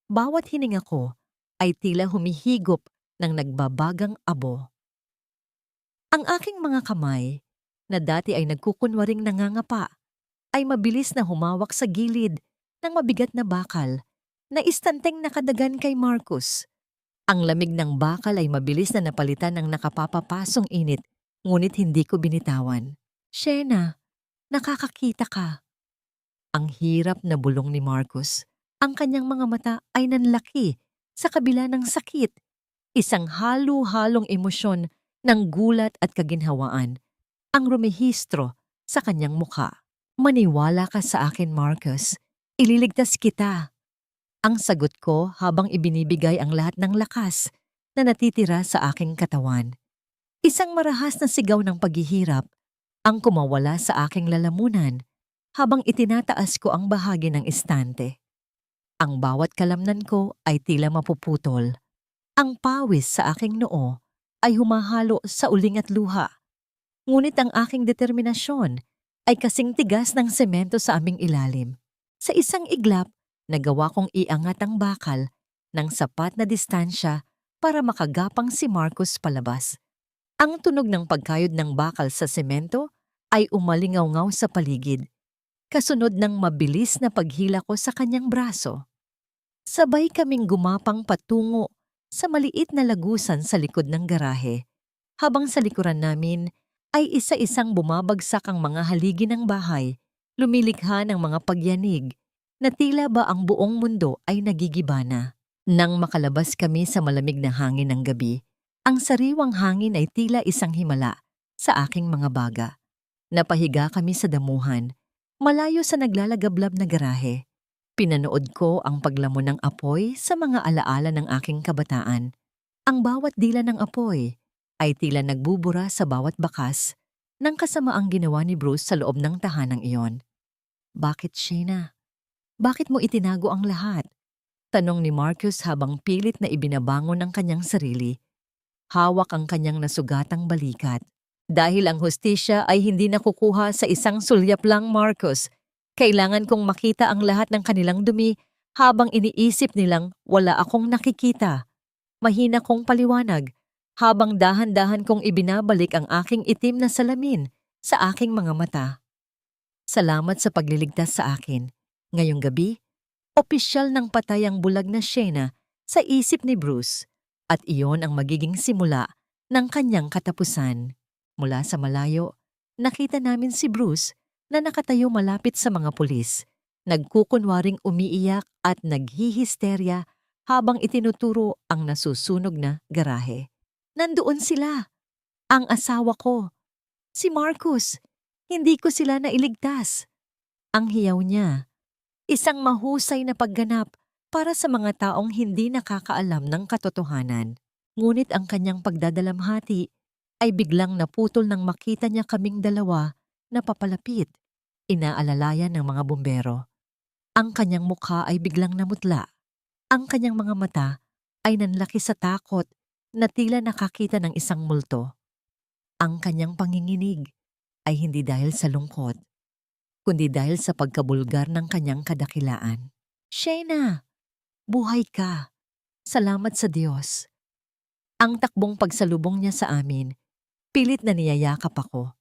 Bawat hininga ko ay tila humihigop ng nagbabagang abo. Ang aking mga kamay, na dati ay nagkukunwaring nangangapa, ay mabilis na humawak sa gilid ng mabigat na bakal na istanteng nakadagan kay Marcus. Ang lamig ng bakal ay mabilis na napalitan ng nakapapapasong init, ngunit hindi ko binitawan. Shena, nakakakita ka. Ang hirap na bulong ni Marcus. Ang kanyang mga mata ay nanlaki sa kabila ng sakit. Isang halo-halong emosyon ng gulat at kaginhawaan ang rumehistro sa kanyang mukha. Maniwala ka sa akin, Marcus. Ililigtas kita. Ang sagot ko habang ibinibigay ang lahat ng lakas na natitira sa aking katawan. Isang marahas na sigaw ng paghihirap ang kumawala sa aking lalamunan habang itinataas ko ang bahagi ng istante. Ang bawat kalamnan ko ay tila mapuputol. Ang pawis sa aking noo ay humahalo sa uling at luha. Ngunit ang aking determinasyon ay kasing tigas ng semento sa aming ilalim. Sa isang iglap, nagawa kong iangat ang bakal ng sapat na distansya para makagapang si Marcus palabas. Ang tunog ng pagkayod ng bakal sa semento ay umalingaw-ngaw sa paligid, kasunod ng mabilis na paghila ko sa kanyang braso. Sabay kaming gumapang patungo sa maliit na lagusan sa likod ng garahe, habang sa likuran namin ay isa-isang bumabagsak ang mga haligi ng bahay, lumilikha ng mga pagyanig na tila ba ang buong mundo ay nagigibana. Nang makalabas kami sa malamig na hangin ng gabi, ang sariwang hangin ay tila isang himala sa aking mga baga. Napahiga kami sa damuhan, malayo sa naglalagablab na garahe. Pinanood ko ang paglamon ng apoy sa mga alaala ng aking kabataan. Ang bawat dila ng apoy ay tila nagbubura sa bawat bakas ng kasamaang ginawa ni Bruce sa loob ng tahanang iyon. Bakit, Shena? Bakit mo itinago ang lahat? Tanong ni Marcus habang pilit na ibinabangon ang kanyang sarili. Hawak ang kanyang nasugatang balikat. Dahil ang hustisya ay hindi nakukuha sa isang sulyap lang, Marcus. Kailangan kong makita ang lahat ng kanilang dumi habang iniisip nilang wala akong nakikita. Mahina kong paliwanag habang dahan-dahan kong ibinabalik ang aking itim na salamin sa aking mga mata. Salamat sa pagliligtas sa akin. Ngayong gabi, opisyal ng patay ang bulag na Shena sa isip ni Bruce at iyon ang magiging simula ng kanyang katapusan. Mula sa malayo, nakita namin si Bruce na nakatayo malapit sa mga pulis, nagkukunwaring umiiyak at naghihisterya habang itinuturo ang nasusunog na garahe. Nandoon sila, ang asawa ko, si Marcus. Hindi ko sila nailigtas. Ang hiyaw niya, isang mahusay na pagganap para sa mga taong hindi nakakaalam ng katotohanan. Ngunit ang kanyang pagdadalamhati ay biglang naputol nang makita niya kaming dalawa na papalapit. Inaalalayan ng mga bumbero. Ang kanyang mukha ay biglang namutla. Ang kanyang mga mata ay nanlaki sa takot na tila nakakita ng isang multo. Ang kanyang panginginig ay hindi dahil sa lungkot, kundi dahil sa pagkabulgar ng kanyang kadakilaan. Shena, buhay ka. Salamat sa Diyos. Ang takbong pagsalubong niya sa amin, pilit na niyayakap ako.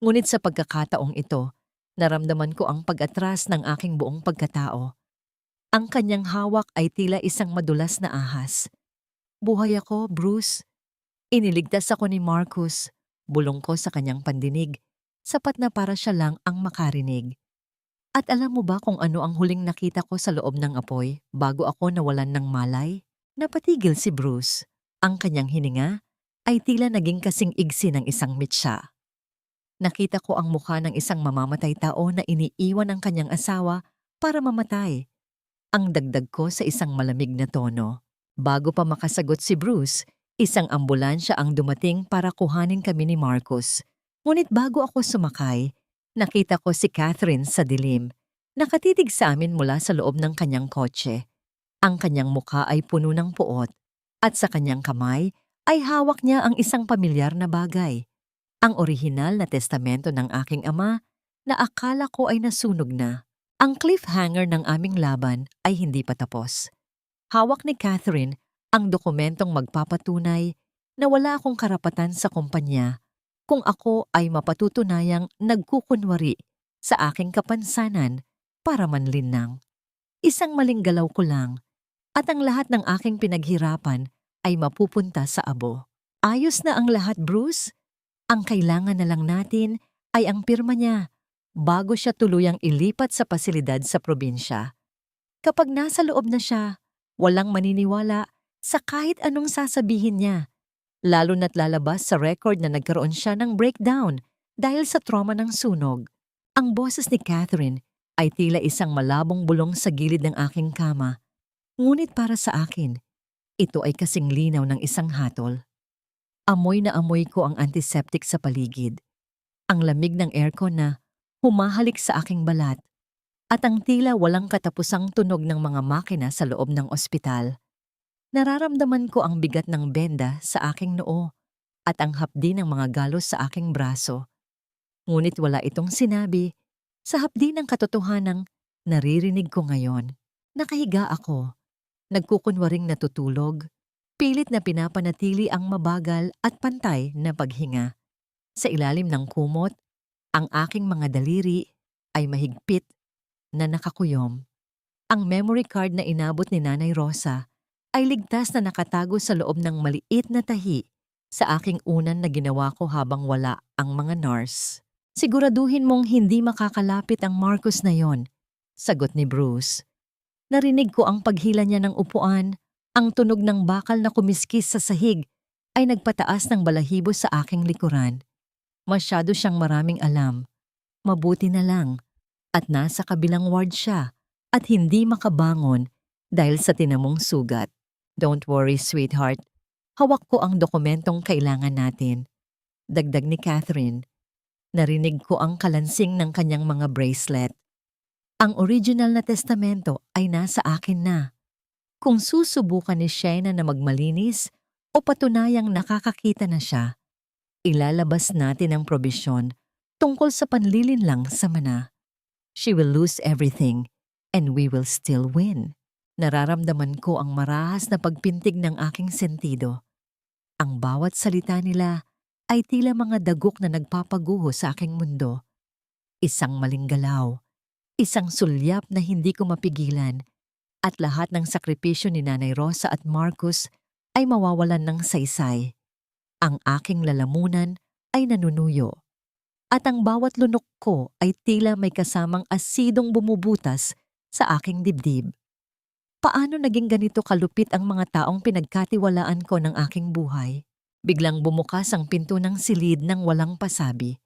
Ngunit sa pagkakataong ito, naramdaman ko ang pag-atras ng aking buong pagkatao. Ang kanyang hawak ay tila isang madulas na ahas. Buhay ako, Bruce. Iniligtas ako ni Marcus. Bulong ko sa kanyang pandinig. Sapat na para siya lang ang makarinig. At alam mo ba kung ano ang huling nakita ko sa loob ng apoy bago ako nawalan ng malay? Napatigil si Bruce. Ang kanyang hininga ay tila naging kasing igsi ng isang mitsa. Nakita ko ang mukha ng isang mamamatay tao na iniiwan ng kanyang asawa para mamatay. Ang dagdag ko sa isang malamig na tono. Bago pa makasagot si Bruce, isang ambulansya ang dumating para kuhanin kami ni Marcus. Ngunit bago ako sumakay, nakita ko si Catherine sa dilim. Nakatitig sa amin mula sa loob ng kanyang kotse. Ang kanyang mukha ay puno ng puot at sa kanyang kamay ay hawak niya ang isang pamilyar na bagay. Ang orihinal na testamento ng aking ama na akala ko ay nasunog na. Ang cliffhanger ng aming laban ay hindi pa tapos. Hawak ni Catherine ang dokumentong magpapatunay na wala akong karapatan sa kumpanya kung ako ay mapatutunayang nagkukunwari sa aking kapansanan para manlinlang. Isang maling galaw ko lang at ang lahat ng aking pinaghirapan ay mapupunta sa abo. Ayos na ang lahat, Bruce. Ang kailangan na lang natin ay ang pirma niya bago siya tuluyang ilipat sa pasilidad sa probinsya. Kapag nasa loob na siya, walang maniniwala sa kahit anong sasabihin niya, lalo na't lalabas sa record na nagkaroon siya ng breakdown dahil sa trauma ng sunog. Ang boses ni Catherine ay tila isang malabong bulong sa gilid ng aking kama. Ngunit para sa akin, ito ay kasing linaw ng isang hatol. Amoy na amoy ko ang antiseptic sa paligid. Ang lamig ng aircon na humahalik sa aking balat at ang tila walang katapusang tunog ng mga makina sa loob ng ospital. Nararamdaman ko ang bigat ng benda sa aking noo at ang hapdi ng mga galos sa aking braso. Ngunit wala itong sinabi sa hapdi ng katotohanang naririnig ko ngayon. Nakahiga ako, nagkukunwaring natutulog, pilit na pinapanatili ang mabagal at pantay na paghinga. Sa ilalim ng kumot, ang aking mga daliri ay mahigpit na nakakuyom. Ang memory card na inabot ni Nanay Rosa ay ligtas na nakatago sa loob ng maliit na tahi sa aking unan na ginawa ko habang wala ang mga nurse. Siguraduhin mong hindi makakalapit ang Marcus na yon, sagot ni Bruce. Narinig ko ang paghila niya ng upuan. Ang tunog ng bakal na kumiskis sa sahig ay nagpataas ng balahibo sa aking likuran. Masyado siyang maraming alam. Mabuti na lang at nasa kabilang ward siya at hindi makabangon dahil sa tinamong sugat. Don't worry, sweetheart. Hawak ko ang dokumentong kailangan natin. Dagdag ni Catherine. Narinig ko ang kalansing ng kanyang mga bracelet. Ang original na testamento ay nasa akin na. Kung susubukan ni Shayna na magmalinis o patunayang nakakakita na siya, ilalabas natin ang probisyon tungkol sa panlilinlang sa mana. She will lose everything and we will still win. Nararamdaman ko ang marahas na pagpintig ng aking sentido. Ang bawat salita nila ay tila mga dagok na nagpapaguho sa aking mundo. Isang maling galaw, isang sulyap na hindi ko mapigilan, at lahat ng sakripisyo ni Nanay Rosa at Marcus ay mawawalan ng saysay. Ang aking lalamunan ay nanunuyo. At ang bawat lunok ko ay tila may kasamang asidong bumubutas sa aking dibdib. Paano naging ganito kalupit ang mga taong pinagkatiwalaan ko ng aking buhay? Biglang bumukas ang pinto ng silid ng walang pasabi.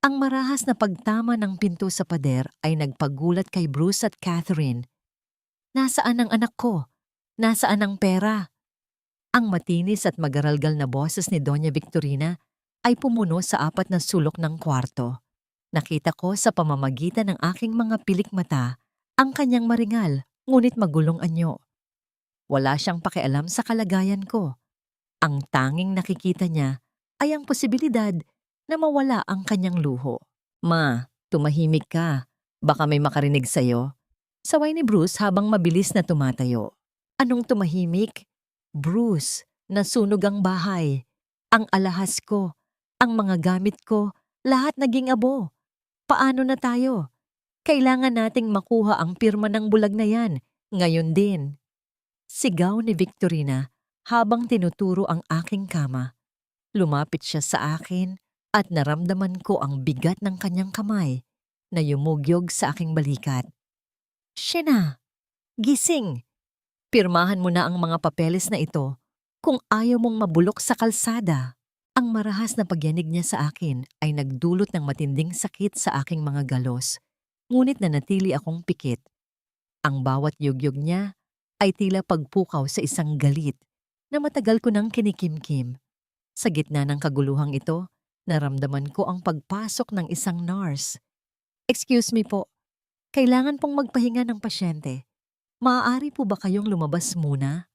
Ang marahas na pagtama ng pinto sa pader ay nagpagulat kay Bruce at Catherine. Nasaan ang anak ko? Nasaan ang pera? Ang matinis at magaralgal na boses ni Doña Victorina ay pumuno sa apat na sulok ng kwarto. Nakita ko sa pamamagitan ng aking mga pilik mata ang kanyang maringal ngunit magulong anyo. Wala siyang pakialam sa kalagayan ko. Ang tanging nakikita niya ay ang posibilidad na mawala ang kanyang luho. Ma, tumahimik ka. Baka may makarinig sa'yo. Saway ni Bruce habang mabilis na tumatayo. Anong tumahimik? Bruce, nasunog ang bahay. Ang alahas ko, ang mga gamit ko, lahat naging abo. Paano na tayo? Kailangan nating makuha ang pirma ng bulag na yan Ngayon din, sigaw ni Victorina habang tinuturo ang aking kama. Lumapit siya sa akin at naramdaman ko ang bigat ng kanyang kamay na yumugyog sa aking balikat. Shena, gising! Pirmahan mo na ang mga papeles na ito kung ayaw mong mabulok sa kalsada. Ang marahas na pagyanig niya sa akin ay nagdulot ng matinding sakit sa aking mga galos, ngunit nanatili akong pikit. Ang bawat yugyog niya ay tila pagpukaw sa isang galit na matagal ko nang kinikimkim. Sa gitna ng kaguluhang ito, naramdaman ko ang pagpasok ng isang nurse. Excuse me po, kailangan pong magpahinga ng pasyente. Maaari po ba kayong lumabas muna?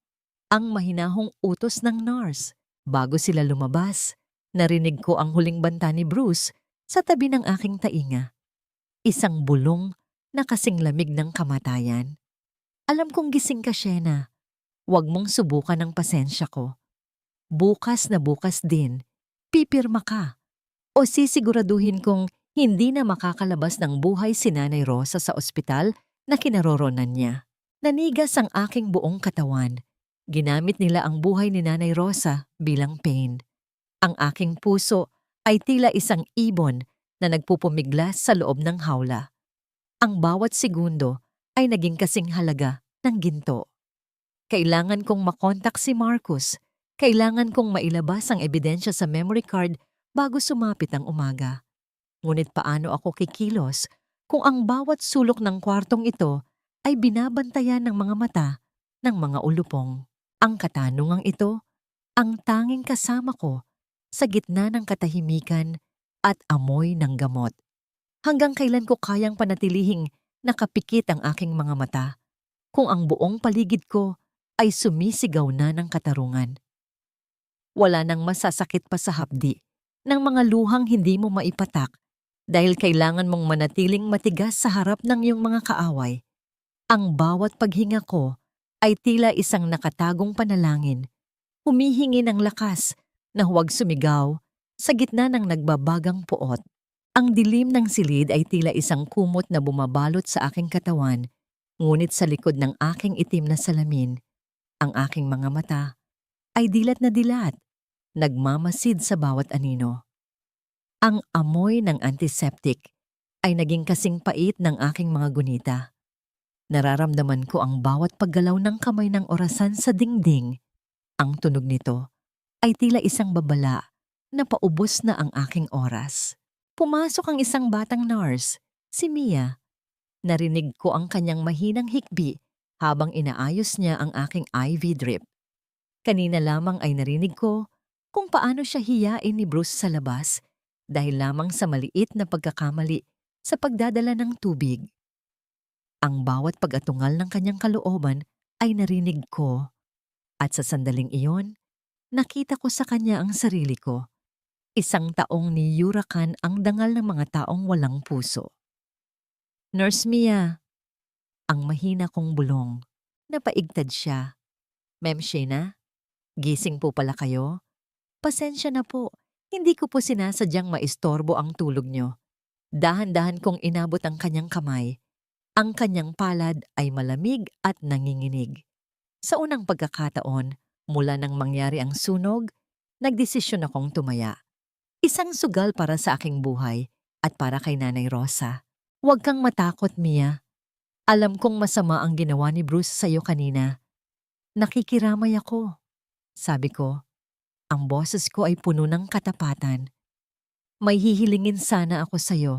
Ang mahinahong utos ng nurse. Bago sila lumabas, narinig ko ang huling banta ni Bruce sa tabi ng aking tainga. Isang bulong na kasing lamig ng kamatayan. Alam kong gising ka, Shena. Huwag mong subukan ang pasensya ko. Bukas na bukas din, pipirma ka. O sisiguraduhin kong hindi na makakalabas ng buhay si Nanay Rosa sa ospital na kinaroroonan niya. Nanigas ang aking buong katawan. Ginamit nila ang buhay ni Nanay Rosa bilang pain. Ang aking puso ay tila isang ibon na nagpupumiglas sa loob ng hawla. Ang bawat segundo ay naging kasing halaga ng ginto. Kailangan kong makontak si Marcus. Kailangan kong mailabas ang ebidensya sa memory card bago sumapit ang umaga. Ngunit paano ako kikilos kung ang bawat sulok ng kwartong ito ay binabantayan ng mga mata ng mga ulupong? Ang katanungang ito, ang tanging kasama ko sa gitna ng katahimikan at amoy ng gamot. Hanggang kailan ko kayang panatilihing nakapikit ang aking mga mata kung ang buong paligid ko ay sumisigaw na ng katarungan? Wala nang masasakit pa sa hapdi ng mga luhang hindi mo maipatak dahil kailangan mong manatiling matigas sa harap ng iyong mga kaaway. Ang bawat paghinga ko ay tila isang nakatagong panalangin, humihingi ng lakas na huwag sumigaw sa gitna ng nagbabagang puot. Ang dilim ng silid ay tila isang kumot na bumabalot sa aking katawan, ngunit sa likod ng aking itim na salamin, ang aking mga mata ay dilat na dilat, nagmamasid sa bawat anino. Ang amoy ng antiseptic ay naging kasing pait ng aking mga gunita. Nararamdaman ko ang bawat paggalaw ng kamay ng orasan sa dingding. Ang tunog nito ay tila isang babala na paubos na ang aking oras. Pumasok ang isang batang nurse, si Mia. Narinig ko ang kanyang mahinang hikbi habang inaayos niya ang aking IV drip. Kanina lamang ay narinig ko kung paano siya hiyain ni Bruce sa labas dahil lamang sa maliit na pagkakamali sa pagdadala ng tubig. Ang bawat pag-atungal ng kanyang kalooban ay narinig ko at sa sandaling iyon, nakita ko sa kanya ang sarili ko. Isang taong niyurakan ang dangal ng mga taong walang puso. Nurse Mia, ang mahina kong bulong. Napaigtad siya. Ma'am Shena, gising po pala kayo? Pasensya na po, hindi ko po sinasadyang maistorbo ang tulog nyo. Dahan-dahan kong inabot ang kanyang kamay. Ang kanyang palad ay malamig at nanginginig. Sa unang pagkakataon, mula nang mangyari ang sunog, nagdesisyon akong tumaya. Isang sugal para sa aking buhay at para kay Nanay Rosa. Huwag kang matakot, Mia. Alam kong masama ang ginawa ni Bruce sa'yo kanina. Nakikiramay ako. Sabi ko, ang boses ko ay puno ng katapatan. May hihilingin sana ako sa'yo.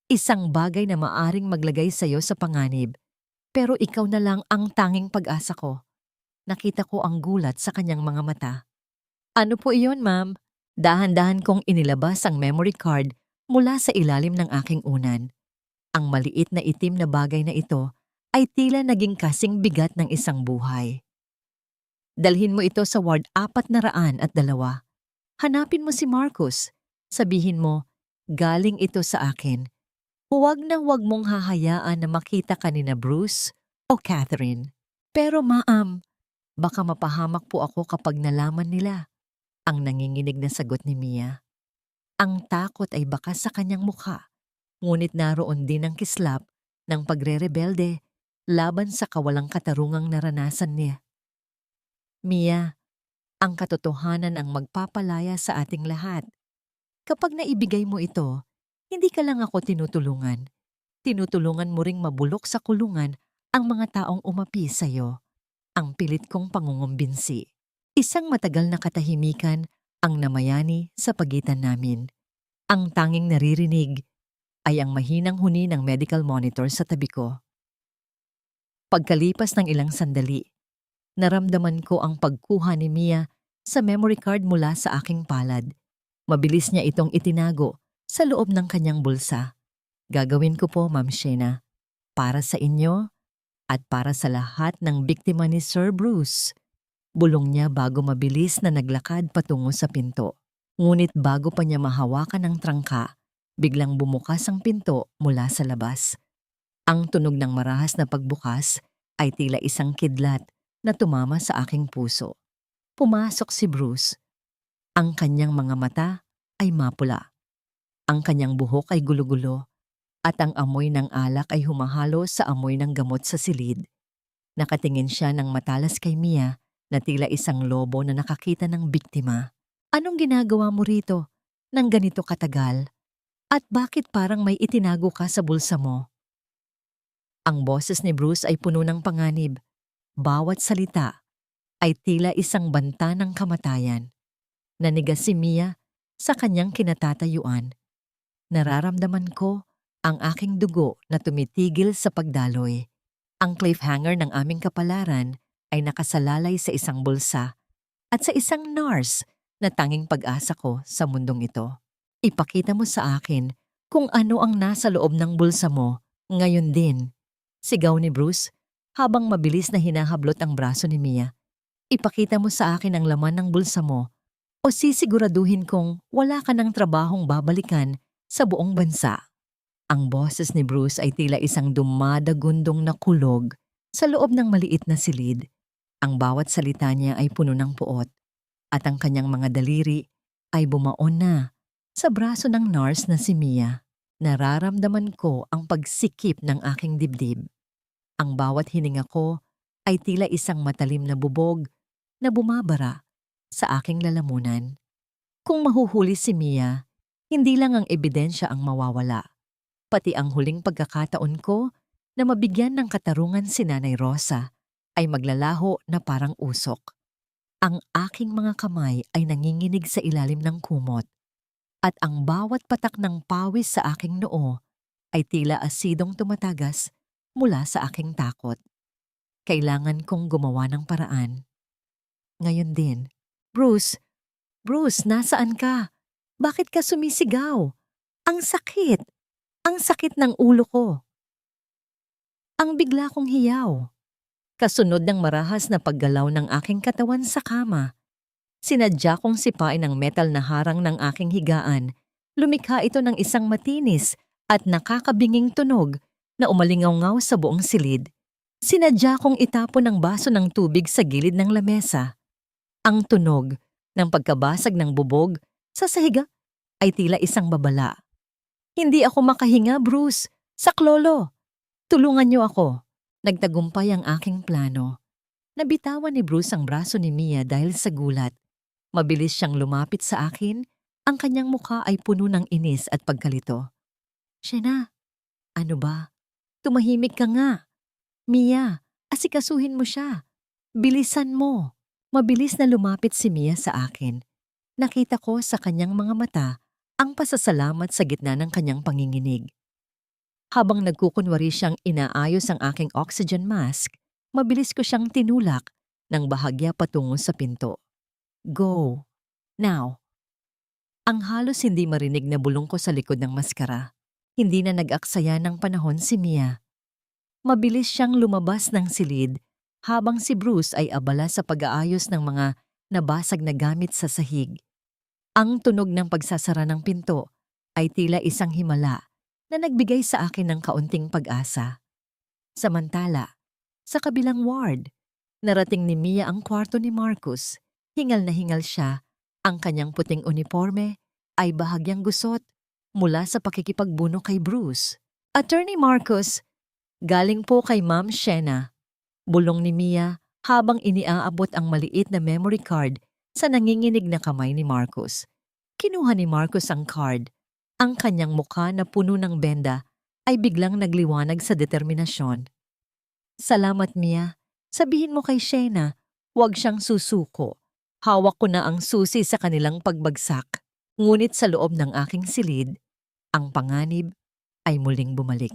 Isang bagay na maaring maglagay sa'yo sa panganib. Pero ikaw na lang ang tanging pag-asa ko. Nakita ko ang gulat sa kanyang mga mata. Ano po iyon, ma'am? Dahan-dahan kong inilabas ang memory card mula sa ilalim ng aking unan. Ang maliit na itim na bagay na ito ay tila naging kasing bigat ng isang buhay. Dalhin mo ito sa Ward 402. Hanapin mo si Marcus. Sabihin mo, galing ito sa akin. Huwag na huwag mong hahayaan na makita ka ni na Bruce o Catherine. Pero ma'am, baka mapahamak po ako kapag nalaman nila. Ang nanginginig na sagot ni Mia. Ang takot ay baka sa kanyang mukha, ngunit naroon din ang kislap ng pagre-rebelde laban sa kawalang katarungang naranasan niya. Mia, ang katotohanan ang magpapalaya sa ating lahat. Kapag naibigay mo ito, hindi ka lang ako tinutulungan. Tinutulungan mo ring mabulok sa kulungan ang mga taong umapi sa'yo. Ang pilit kong pangungumbinsi. Isang matagal na katahimikan ang namayani sa pagitan namin. Ang tanging naririnig ay ang mahinang huni ng medical monitor sa tabi ko. Pagkalipas ng ilang sandali, naramdaman ko ang pagkuha ni Mia sa memory card mula sa aking palad. Mabilis niya itong itinago sa loob ng kanyang bulsa. Gagawin ko po, Ma'am Shena, para sa inyo at para sa lahat ng biktima ni Sir Bruce. Bulong niya bago mabilis na naglakad patungo sa pinto. Ngunit bago pa niya mahawakan ang trangka, biglang bumukas ang pinto mula sa labas. Ang tunog ng marahas na pagbukas ay tila isang kidlat na tumama sa aking puso. Pumasok si Bruce. Ang kanyang mga mata ay mapula. Ang kanyang buhok ay gulo-gulo at ang amoy ng alak ay humahalo sa amoy ng gamot sa silid. Nakatingin siya ng matalas kay Mia na tila isang lobo na nakakita ng biktima. Anong ginagawa mo rito nang ganito katagal? At bakit parang may itinago ka sa bulsa mo? Ang boses ni Bruce ay puno ng panganib. Bawat salita ay tila isang banta ng kamatayan. Nanigas si Mia sa kanyang kinatatayuan. Nararamdaman ko ang aking dugo na tumitigil sa pagdaloy. Ang cliffhanger ng aming kapalaran ay nakasalalay sa isang bulsa at sa isang nurse na tanging pag-asa ko sa mundong ito. Ipakita mo sa akin kung ano ang nasa loob ng bulsa mo ngayon din. Sigaw ni Bruce habang mabilis na hinahablot ang braso ni Mia. Ipakita mo sa akin ang laman ng bulsa mo o sisiguraduhin kong wala ka ng trabahong babalikan sa buong bansa. Ang boses ni Bruce ay tila isang dumadagundong na kulog sa loob ng maliit na silid. Ang bawat salita niya ay puno ng puot at ang kanyang mga daliri ay bumaon na sa braso ng nurse na si Mia. Nararamdaman ko ang pagsikip ng aking dibdib. Ang bawat hininga ko ay tila isang matalim na bubog na bumabara sa aking lalamunan. Kung mahuhuli si Mia, hindi lang ang ebidensya ang mawawala, pati ang huling pagkakataon ko na mabigyan ng katarungan si Nanay Rosa ay maglalaho na parang usok. Ang aking mga kamay ay nanginginig sa ilalim ng kumot at ang bawat patak ng pawis sa aking noo ay tila asidong tumatagas mula sa aking takot. Kailangan kong gumawa ng paraan. Ngayon din, Bruce, nasaan ka? Bakit ka sumisigaw? Ang sakit! Ang sakit ng ulo ko! Ang bigla kong hiyaw. Kasunod ng marahas na paggalaw ng aking katawan sa kama. Sinadya kong sipain ang metal na harang ng aking higaan. Lumikha ito ng isang matinis at nakakabinging tunog na umalingaw-ngaw sa buong silid. Sinadya kong itapon ang baso ng tubig sa gilid ng lamesa. Ang tunog ng pagkabasag ng bubog sa sahiga ay tila isang babala. Hindi ako makahinga, Bruce. Saklolo! Tulungan niyo ako. Nagtagumpay ang aking plano. Nabitawan ni Bruce ang braso ni Mia dahil sa gulat. Mabilis siyang lumapit sa akin, ang kanyang mukha ay puno ng inis at pagkalito. Shena, ano ba? Tumahimik ka nga. Mia, asikasuhin mo siya. Bilisan mo. Mabilis na lumapit si Mia sa akin. Nakita ko sa kanyang mga mata ang pasasalamat sa gitna ng kanyang panginginig. Habang nagkukunwari siyang inaayos ang aking oxygen mask, mabilis ko siyang tinulak ng bahagya patungo sa pinto. Go. Now. Ang halos hindi marinig na bulong ko sa likod ng maskara. Hindi na nag-aksaya ng panahon si Mia. Mabilis siyang lumabas ng silid habang si Bruce ay abala sa pag-aayos ng mga nabasag na gamit sa sahig. Ang tunog ng pagsasara ng pinto ay tila isang himala na nagbigay sa akin ng kaunting pag-asa. Samantala, sa kabilang ward, narating ni Mia ang kwarto ni Marcus. Hingal na hingal siya. Ang kanyang puting uniforme ay bahagyang gusot mula sa pakikipagbuno kay Bruce. Attorney Marcus, Galing po kay Ma'am Shena. Bulong ni Mia habang iniaabot ang maliit na memory card sa nanginginig na kamay ni Marcus. Kinuha ni Marcus ang card. Ang kanyang mukha na puno ng benda ay biglang nagliwanag sa determinasyon. Salamat, Mia. Sabihin mo kay Shena, huwag siyang susuko. Hawak ko na ang susi sa kanilang pagbagsak. Ngunit sa loob ng aking silid, ang panganib ay muling bumalik.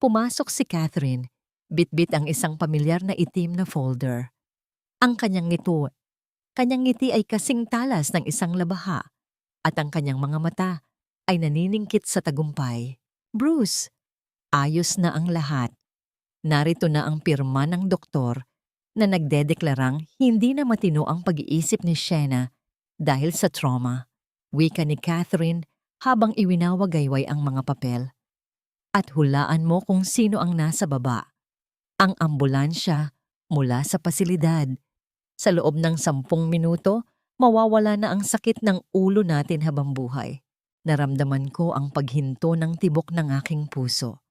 Pumasok si Catherine, bitbit ang isang pamilyar na itim na folder. Ang kanyang ngiti ay kasing talas ng isang labaha at ang kanyang mga mata ay naniningkit sa tagumpay. Bruce, ayos na ang lahat. Narito na ang pirma ng doktor na nagdedeklarang hindi na matino ang pag-iisip ni Shena dahil sa trauma. Wika ni Catherine habang iwinawagayway ang mga papel. At hulaan mo kung sino ang nasa baba. Ang ambulansya mula sa pasilidad. Sa loob ng 10 minuto, mawawala na ang sakit ng ulo natin habang buhay. Naramdaman ko ang paghinto ng tibok ng aking puso.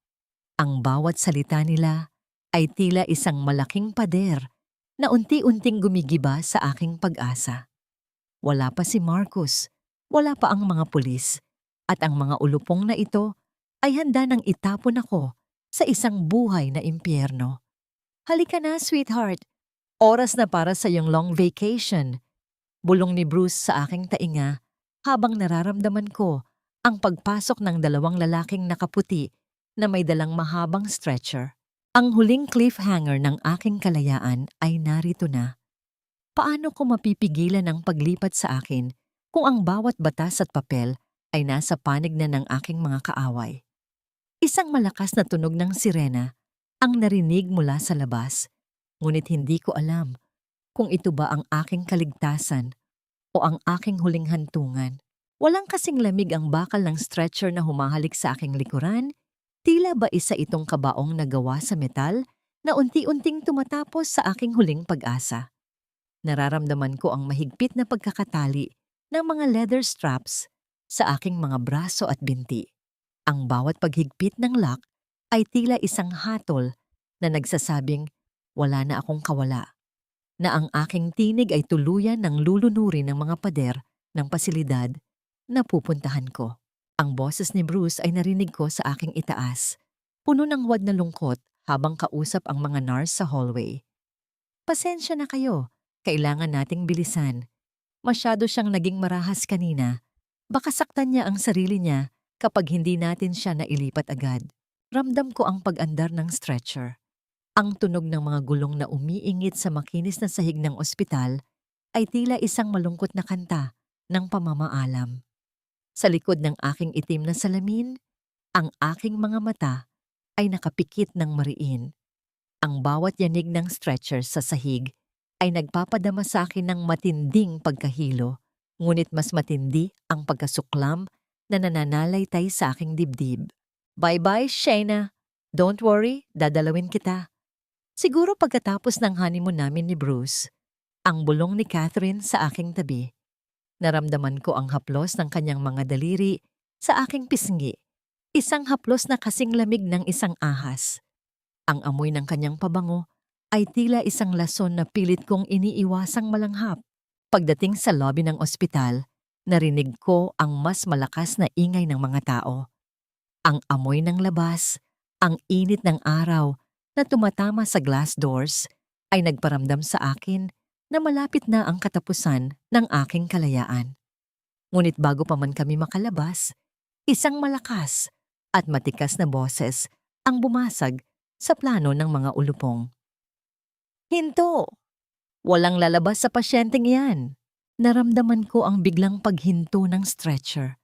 Ang bawat salita nila ay tila isang malaking pader na unti-unting gumigiba sa aking pag-asa. Wala pa si Marcus, wala pa ang mga pulis, at ang mga ulupong na ito ay handa nang itapon ako sa isang buhay na impyerno. Halika na, sweetheart. Oras na para sa iyong long vacation. Bulong ni Bruce sa aking tainga habang nararamdaman ko ang pagpasok ng 2 lalaking nakaputi na may dalang mahabang stretcher. Ang huling cliffhanger ng aking kalayaan ay narito na. Paano ko mapipigilan ang paglipat sa akin kung ang bawat batas at papel ay nasa panig na ng aking mga kaaway? Isang malakas na tunog ng sirena ang narinig mula sa labas, ngunit hindi ko alam kung ito ba ang aking kaligtasan o ang aking huling hantungan. Walang kasing lamig ang bakal ng stretcher na humahalik sa aking likuran, tila ba isa itong kabaong na gawa sa metal na unti-unting tumatapos sa aking huling pag-asa. Nararamdaman ko ang mahigpit na pagkakatali ng mga leather straps sa aking mga braso at binti. Ang bawat paghigpit ng lock ay tila isang hatol na nagsasabing wala na akong kawala, na ang aking tinig ay tuluyan ng lulunurin ng mga pader ng pasilidad na pupuntahan ko. Ang boses ni Bruce ay narinig ko sa aking itaas, puno ng wad na lungkot habang kausap ang mga nurse sa hallway. Pasensya na kayo, kailangan nating bilisan. Masyado siyang naging marahas kanina. Baka saktan niya ang sarili niya kapag hindi natin siya nailipat agad. Ramdam ko ang pag-andar ng stretcher. Ang tunog ng mga gulong na umiingit sa makinis na sahig ng ospital ay tila isang malungkot na kanta ng pamamaalam. Sa likod ng aking itim na salamin, ang aking mga mata ay nakapikit ng mariin. Ang bawat yanig ng stretcher sa sahig ay nagpapadama sa akin ng matinding pagkahilo, ngunit mas matindi ang pagkasuklam na nananalaytay sa aking dibdib. Bye-bye, Shena. Don't worry, dadalawin kita. Siguro pagkatapos ng honeymoon namin ni Bruce, ang bulong ni Catherine sa aking tabi. Naramdaman ko ang haplos ng kanyang mga daliri sa aking pisngi. Isang haplos na kasing lamig ng isang ahas. Ang amoy ng kanyang pabango ay tila isang lason na pilit kong iniiwasang malanghap. Pagdating sa lobby ng ospital, narinig ko ang mas malakas na ingay ng mga tao. Ang amoy ng labas, ang init ng araw na tumatama sa glass doors ay nagparamdam sa akin na malapit na ang katapusan ng aking kalayaan. Ngunit bago pa man kami makalabas, isang malakas at matikas na boses ang bumasag sa plano ng mga ulupong. Hinto! Walang lalabas sa pasyenteng yan. Naramdaman ko ang biglang paghinto ng stretcher.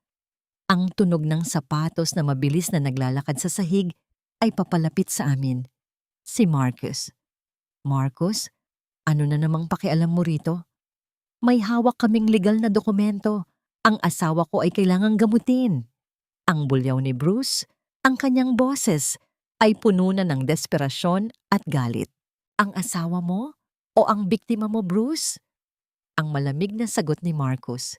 Ang tunog ng sapatos na mabilis na naglalakad sa sahig ay papalapit sa amin. Si Marcus. Marcus, ano na namang pakialam mo rito? May hawak kaming legal na dokumento. Ang asawa ko ay kailangang gamutin. Ang bulyaw ni Bruce, ang kanyang boses, ay puno na ng desperasyon at galit. Ang asawa mo? O ang biktima mo, Bruce? Ang malamig na sagot ni Marcus.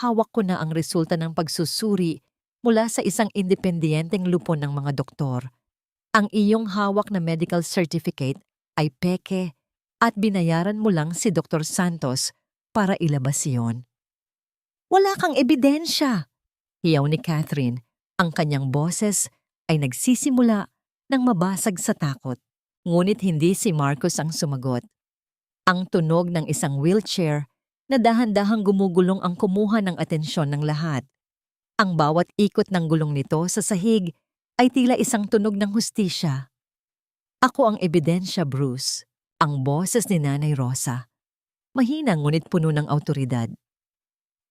Hawak ko na ang resulta ng pagsusuri mula sa isang independiyenteng lupon ng mga doktor. Ang iyong hawak na medical certificate ay peke at binayaran mo lang si Dr. Santos para ilabas iyon. Wala kang ebidensya! Hiyaw ni Catherine. Ang kanyang boses ay nagsisimula ng mabasag sa takot. Ngunit hindi si Marcos ang sumagot. Ang tunog ng isang wheelchair na dahan-dahang gumugulong ang kumuha ng atensyon ng lahat. Ang bawat ikot ng gulong nito sa sahig ay tila isang tunog ng hustisya. Ako ang ebidensya, Bruce. Ang boses ni Nanay Rosa. Mahina ngunit puno ng awtoridad.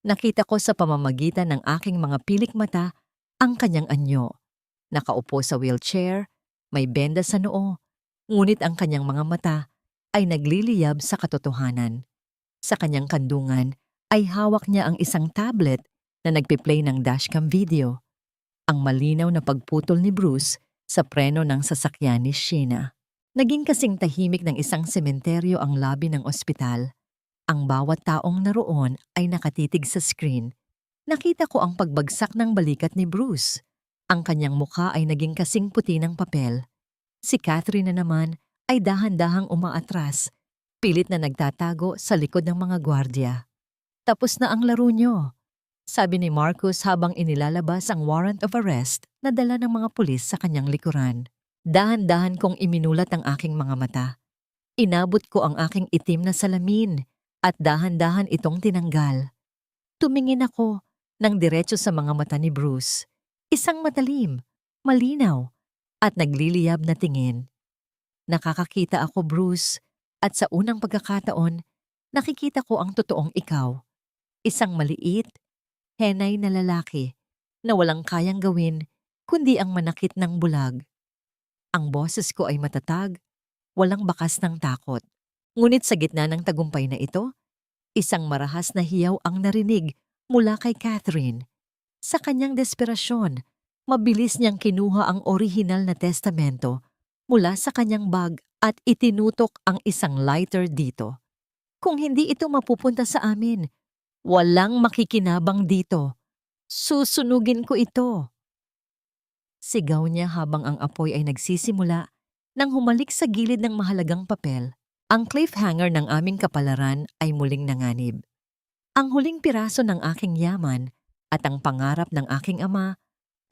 Nakita ko sa pamamagitan ng aking mga pilik mata ang kanyang anyo. Nakaupo sa wheelchair, may benda sa noo, ngunit ang kanyang mga mata ay nagliliyab sa katotohanan. Sa kanyang kandungan ay hawak niya ang isang tablet na nagpiplay ng dashcam video. Ang malinaw na pagputol ni Bruce sa preno ng sasakyan ni Sheena. Naging kasing tahimik ng isang sementeryo ang lobby ng ospital. Ang bawat taong naroon ay nakatitig sa screen. Nakita ko ang pagbagsak ng balikat ni Bruce. Ang kanyang mukha ay naging kasing puti ng papel. Si Catherine na naman ay dahan-dahang umaatras, pilit na nagtatago sa likod ng mga gwardya. Tapos na ang laro nyo, sabi ni Marcos habang inilalabas ang warrant of arrest na dala ng mga pulis sa kanyang likuran. Dahan-dahan kong iminulat ang aking mga mata. Inabot ko ang aking itim na salamin at dahan-dahan itong tinanggal. Tumingin ako ng diretso sa mga mata ni Bruce. Isang matalim, malinaw, at nagliliyab na tingin. Nakakakita ako, Bruce, at sa unang pagkakataon, nakikita ko ang totoong ikaw. Isang maliit, henay na lalaki na walang kayang gawin kundi ang manakit ng bulag. Ang boses ko ay matatag, walang bakas ng takot. Ngunit sa gitna ng tagumpay na ito, isang marahas na hiyaw ang narinig mula kay Catherine. Sa kanyang desperasyon, mabilis niyang kinuha ang orihinal na testamento mula sa kanyang bag at itinutok ang isang lighter dito. Kung hindi ito mapupunta sa amin, walang makikinabang dito. Susunugin ko ito. Sigaw niya habang ang apoy ay nagsisimula nang humalik sa gilid ng mahalagang papel. Ang cliffhanger ng aming kapalaran ay muling nanganib. Ang huling piraso ng aking yaman at ang pangarap ng aking ama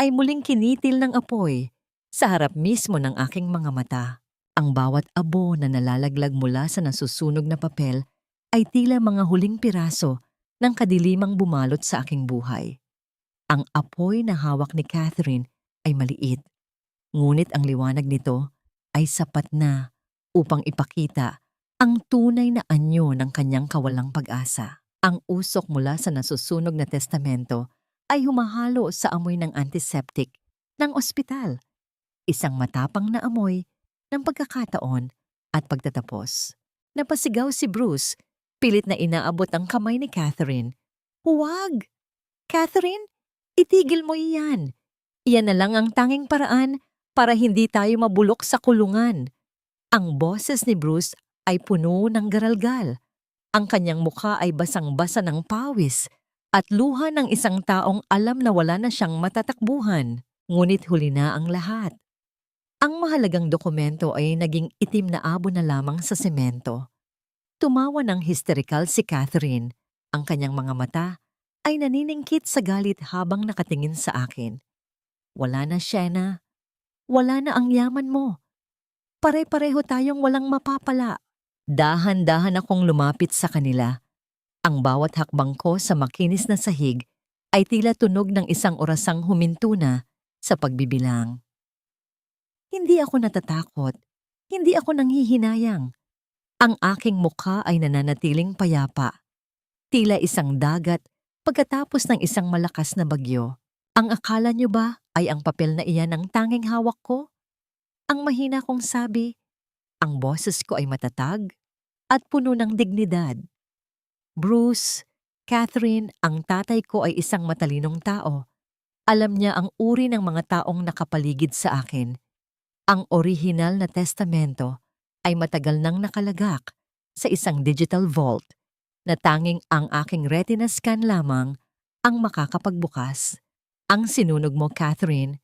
ay muling kinitil ng apoy sa harap mismo ng aking mga mata. Ang bawat abo na nalalaglag mula sa nasusunog na papel ay tila mga huling piraso ng kadilimang bumalot sa aking buhay. Ang apoy na hawak ni Catherine ay maliit, ngunit ang liwanag nito ay sapat na upang ipakita ang tunay na anyo ng kanyang kawalang pag-asa. Ang usok mula sa nasusunog na testamento ay humahalo sa amoy ng antiseptic ng ospital. Isang matapang na amoy ng pagkakataon at pagtatapos. Napasigaw si Bruce, pilit na inaabot ang kamay ni Catherine. Huwag! Catherine, itigil mo iyan. Iyan na lang ang tanging paraan para hindi tayo mabulok sa kulungan. Ang boses ni Bruce ay puno ng garalgal. Ang kanyang mukha ay basang-basa ng pawis at luha ng isang taong alam na wala na siyang matatakbuhan. Ngunit huli na ang lahat. Ang mahalagang dokumento ay naging itim na abo na lamang sa semento. Tumawa ng hysterikal si Catherine. Ang kanyang mga mata ay naniningkit sa galit habang nakatingin sa akin. Wala na, Sheena. Wala na ang yaman mo. Pare-pareho tayong walang mapapala. Dahan-dahan akong lumapit sa kanila. Ang bawat hakbang ko sa makinis na sahig ay tila tunog ng isang orasang huminto na sa pagbibilang. Hindi ako natatakot. Hindi ako nanghihinayang. Ang aking mukha ay nananatiling payapa. Tila isang dagat pagkatapos ng isang malakas na bagyo. Ang akala niyo ba ay ang papel na iyan ang tanging hawak ko? Ang mahina kong sabi. Ang boses ko ay matatag at puno ng dignidad. Bruce, Catherine, ang tatay ko ay isang matalinong tao. Alam niya ang uri ng mga taong nakapaligid sa akin. Ang orihinal na testamento ay matagal nang nakalagak sa isang digital vault na tanging ang aking retina scan lamang ang makakapagbukas. Ang sinunog mo, Catherine,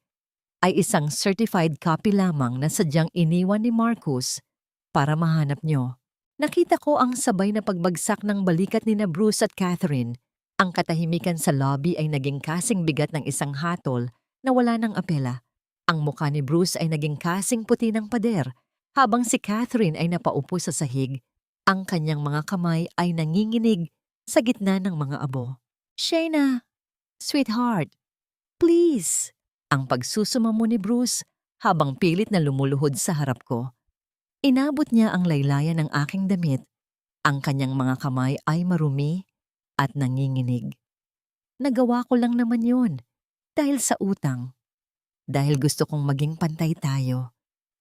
ay isang certified copy lamang na sadyang iniwan ni Marcus para mahanap nyo. Nakita ko ang sabay na pagbagsak ng balikat ni na Bruce at Catherine. Ang katahimikan sa lobby ay naging kasing bigat ng isang hatol na wala ng apela. Ang mukha ni Bruce ay naging kasing puti ng pader, habang si Catherine ay napaupo sa sahig. Ang kanyang mga kamay ay nanginginig sa gitna ng mga abo. "Shayna, sweetheart, please." Ang pagsusumamo ni Bruce habang pilit na lumuluhod sa harap ko. Inabot niya ang laylayan ng aking damit. Ang kanyang mga kamay ay marumi at nanginginig. Nagawa ko lang naman yun dahil sa utang. Dahil gusto kong maging pantay tayo.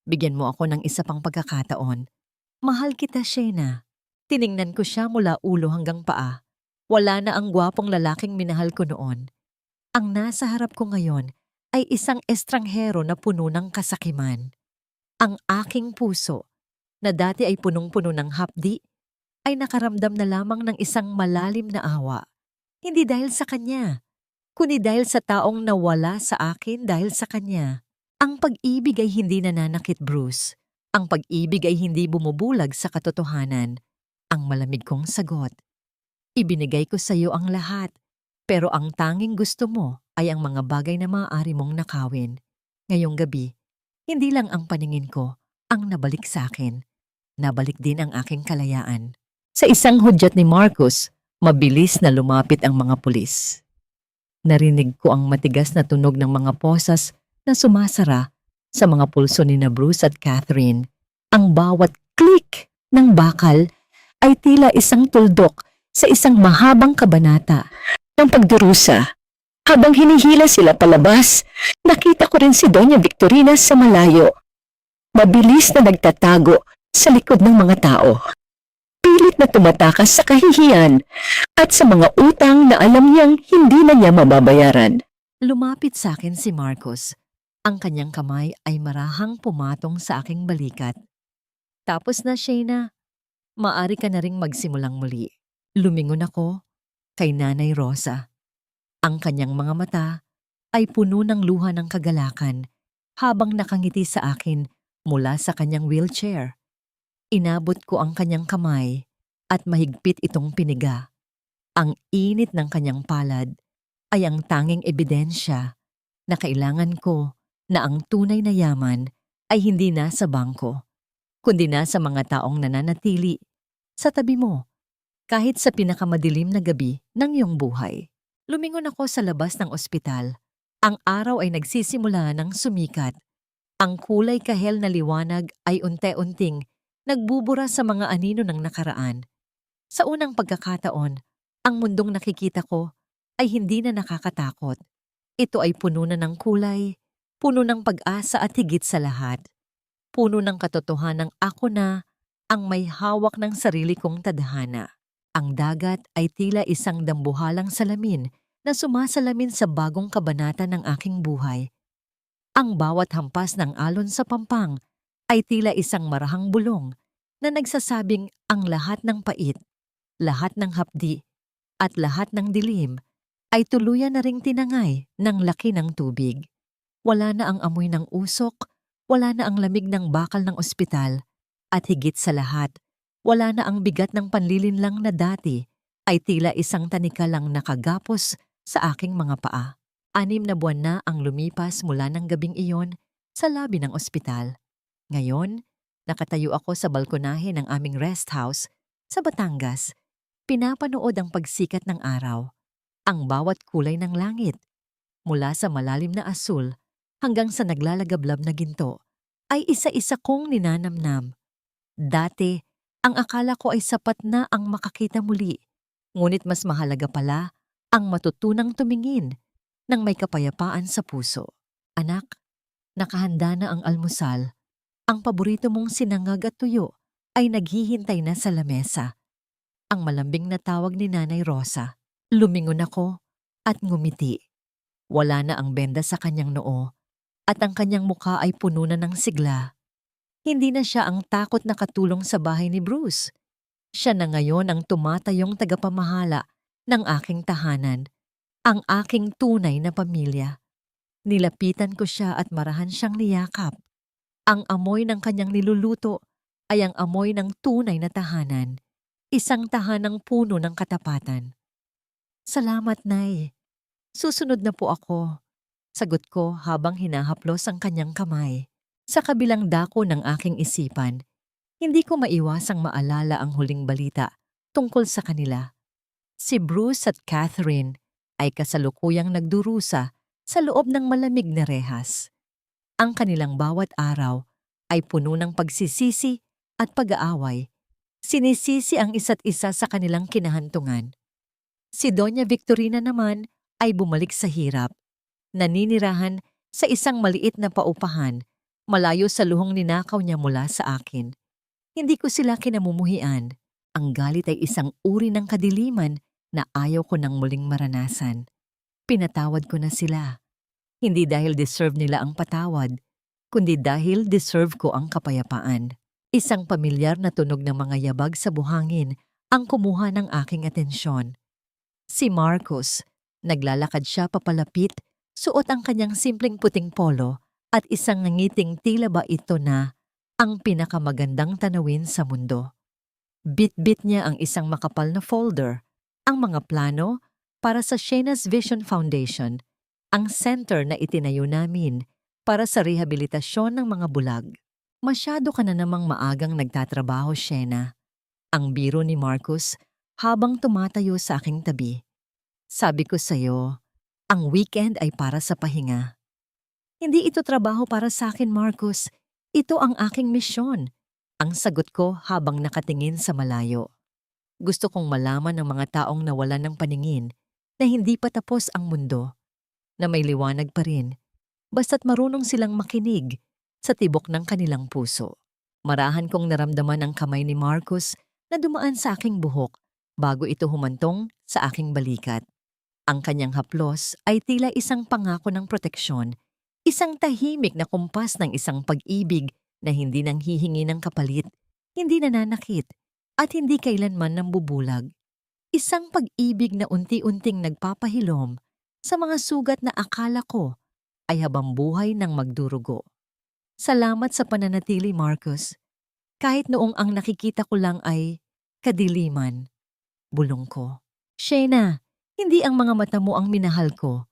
Bigyan mo ako ng isa pang pagkakataon. Mahal kita, Shayna. Tiningnan ko siya mula ulo hanggang paa. Wala na ang gwapong lalaking minahal ko noon. Ang nasa harap ko ngayon ay isang estranghero na puno ng kasakiman. Ang aking puso, na dati ay punong-puno ng hapdi, ay nakaramdam na lamang ng isang malalim na awa. Hindi dahil sa kanya, kundi dahil sa taong nawala sa akin dahil sa kanya. Ang pag-ibig ay hindi nananakit, Bruce. Ang pag-ibig ay hindi bumubulag sa katotohanan. Ang malamig kong sagot, ibinigay ko sa iyo ang lahat, pero ang tanging gusto mo ay ang mga bagay na maaari mong nakawin. Ngayong gabi, hindi lang ang paningin ko ang nabalik sa akin. Nabalik din ang aking kalayaan. Sa isang hudyat ni Marcus, mabilis na lumapit ang mga pulis. Narinig ko ang matigas na tunog ng mga posas na sumasara sa mga pulso ni na Bruce at Catherine. Ang bawat click ng bakal ay tila isang tuldok sa isang mahabang kabanata ng pagdurusa. Habang hinihila sila palabas, nakita ko rin si Doña Victorina sa malayo. Mabilis na nagtatago sa likod ng mga tao. Pilit na tumatakas sa kahihiyan at sa mga utang na alam niyang hindi na niya mababayaran. Lumapit sa akin si Marcus. Ang kanyang kamay ay marahang pumatong sa aking balikat. "Tapos na, Shayna. Maari ka na ring magsimulang muli." Lumingon ako kay Nanay Rosa. Ang kanyang mga mata ay puno ng luha ng kagalakan habang nakangiti sa akin mula sa kanyang wheelchair. Inabot ko ang kanyang kamay at mahigpit itong piniga. Ang init ng kanyang palad ay ang tanging ebidensya na kailangan ko na ang tunay na yaman ay hindi nasa bangko, kundi nasa mga taong nananatili sa tabi mo kahit sa pinakamadilim na gabi ng iyong buhay. Lumingon ako sa labas ng ospital. Ang araw ay nagsisimula ng sumikat. Ang kulay kahel na liwanag ay unti-unting nagbubura sa mga anino ng nakaraan. Sa unang pagkakataon, ang mundong nakikita ko ay hindi na nakakatakot. Ito ay puno na ng kulay, puno ng pag-asa at higit sa lahat, puno ng katotohanang ako na ang may hawak ng sarili kong tadhana. Ang dagat ay tila isang dambuhalang salamin na sumasalamin sa bagong kabanata ng aking buhay. Ang bawat hampas ng alon sa pampang ay tila isang marahang bulong na nagsasabing ang lahat ng pait, lahat ng hapdi, at lahat ng dilim ay tuluyan na ring tinangay ng laki ng tubig. Wala na ang amoy ng usok, wala na ang lamig ng bakal ng ospital, at higit sa lahat, wala na ang bigat ng panlilinlang na dati ay tila isang tanika lang nakagapos sa aking mga paa. 6 na buwan na ang lumipas mula ng gabing iyon sa labi ng ospital. Ngayon, nakatayo ako sa balkonahe ng aming rest house sa Batangas. Pinapanood ang pagsikat ng araw, ang bawat kulay ng langit, mula sa malalim na asul hanggang sa naglalagablab na ginto, ay isa-isa kong ninanamnam. Dati, ang akala ko ay sapat na ang makakita muli, ngunit mas mahalaga pala ang matutunang tumingin ng may kapayapaan sa puso. Anak, nakahanda na ang almusal. Ang paborito mong sinangag at tuyo ay naghihintay na sa lamesa. Ang malambing na tawag ni Nanay Rosa. Lumingon ako at ngumiti. Wala na ang benda sa kanyang noo at ang kanyang mukha ay puno na ng sigla. Hindi na siya ang takot na katulong sa bahay ni Bruce. Siya na ngayon ang tumatayong tagapamahala ng aking tahanan, ang aking tunay na pamilya. Nilapitan ko siya at marahan siyang niyakap. Ang amoy ng kanyang niluluto ay ang amoy ng tunay na tahanan, isang tahanang puno ng katapatan. Salamat, Nay. Susunod na po ako. Sagot ko habang hinahaplos ang kanyang kamay. Sa kabilang dako ng aking isipan, hindi ko maiwasang maalala ang huling balita tungkol sa kanila. Si Bruce at Catherine ay kasalukuyang nagdurusa sa loob ng malamig na rehas. Ang kanilang bawat araw ay puno ng pagsisisi at pag-aaway. Sinisisi ang isa't isa sa kanilang kinahantungan. Si Doña Victorina naman ay bumalik sa hirap. Naninirahan sa isang maliit na paupahan, malayo sa luhong ninakaw niya mula sa akin. Hindi ko sila kinamumuhian. Ang galit ay isang uri ng kadiliman na ayaw ko nang muling maranasan. Pinatawad ko na sila. Hindi dahil deserve nila ang patawad, kundi dahil deserve ko ang kapayapaan. Isang pamilyar na tunog ng mga yabag sa buhangin ang kumuha ng aking atensyon. Si Marcos, naglalakad siya papalapit, suot ang kanyang simpleng puting polo at isang ngiting tila ba ito na ang pinakamagandang tanawin sa mundo. Bit-bit niya ang isang makapal na folder, ang mga plano para sa Shena's Vision Foundation, ang center na itinayo namin para sa rehabilitasyon ng mga bulag. Masyado ka na namang maagang nagtatrabaho, Shena. Ang biro ni Marcos habang tumatayo sa aking tabi. Sabi ko sa'yo, ang weekend ay para sa pahinga. Hindi ito trabaho para sa akin, Marcos. Ito ang aking misyon. Ang sagot ko habang nakatingin sa malayo. Gusto kong malaman ng mga taong nawalan ng paningin na hindi pa tapos ang mundo, na may liwanag pa rin, basta't marunong silang makinig sa tibok ng kanilang puso. Marahan kong naramdaman ang kamay ni Marcos na dumaan sa aking buhok bago ito humantong sa aking balikat. Ang kanyang haplos ay tila isang pangako ng proteksyon, isang tahimik na kumpas ng isang pag-ibig na hindi nang hihingi ng kapalit, hindi nananakit, at hindi kailanman nambubulag. Isang pag-ibig na unti-unting nagpapahilom sa mga sugat na akala ko ay habang buhay ng magdurugo. Salamat sa pananatili, Marcos. Kahit noong ang nakikita ko lang ay kadiliman, bulong ko. Shena, hindi ang mga mata mo ang minahal ko.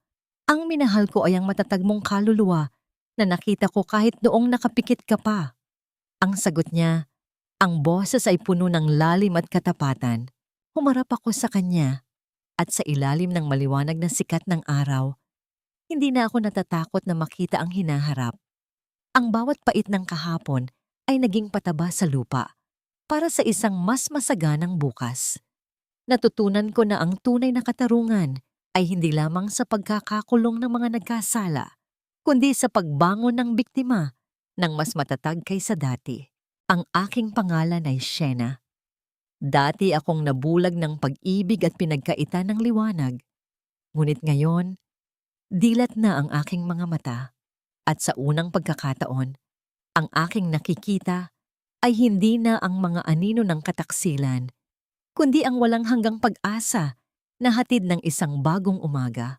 Ang minahal ko ay ang matatag mong kaluluwa na nakita ko kahit noong nakapikit ka pa. Ang sagot niya, ang boses ay puno ng lalim at katapatan. Humarap ako sa kanya at sa ilalim ng maliwanag na sikat ng araw, hindi na ako natatakot na makita ang hinaharap. Ang bawat pait ng kahapon ay naging pataba sa lupa para sa isang mas masaganang bukas. Natutunan ko na ang tunay na katarungan ay hindi lamang sa pagkakakulong ng mga nagkasala, kundi sa pagbangon ng biktima ng mas matatag kaysa dati. Ang aking pangalan ay Shena. Dati akong nabulag ng pag-ibig at pinagkaitan ng liwanag. Ngunit ngayon, dilat na ang aking mga mata. At sa unang pagkakataon, ang aking nakikita ay hindi na ang mga anino ng kataksilan, kundi ang walang hanggang pag-asa na hatid ng isang bagong umaga.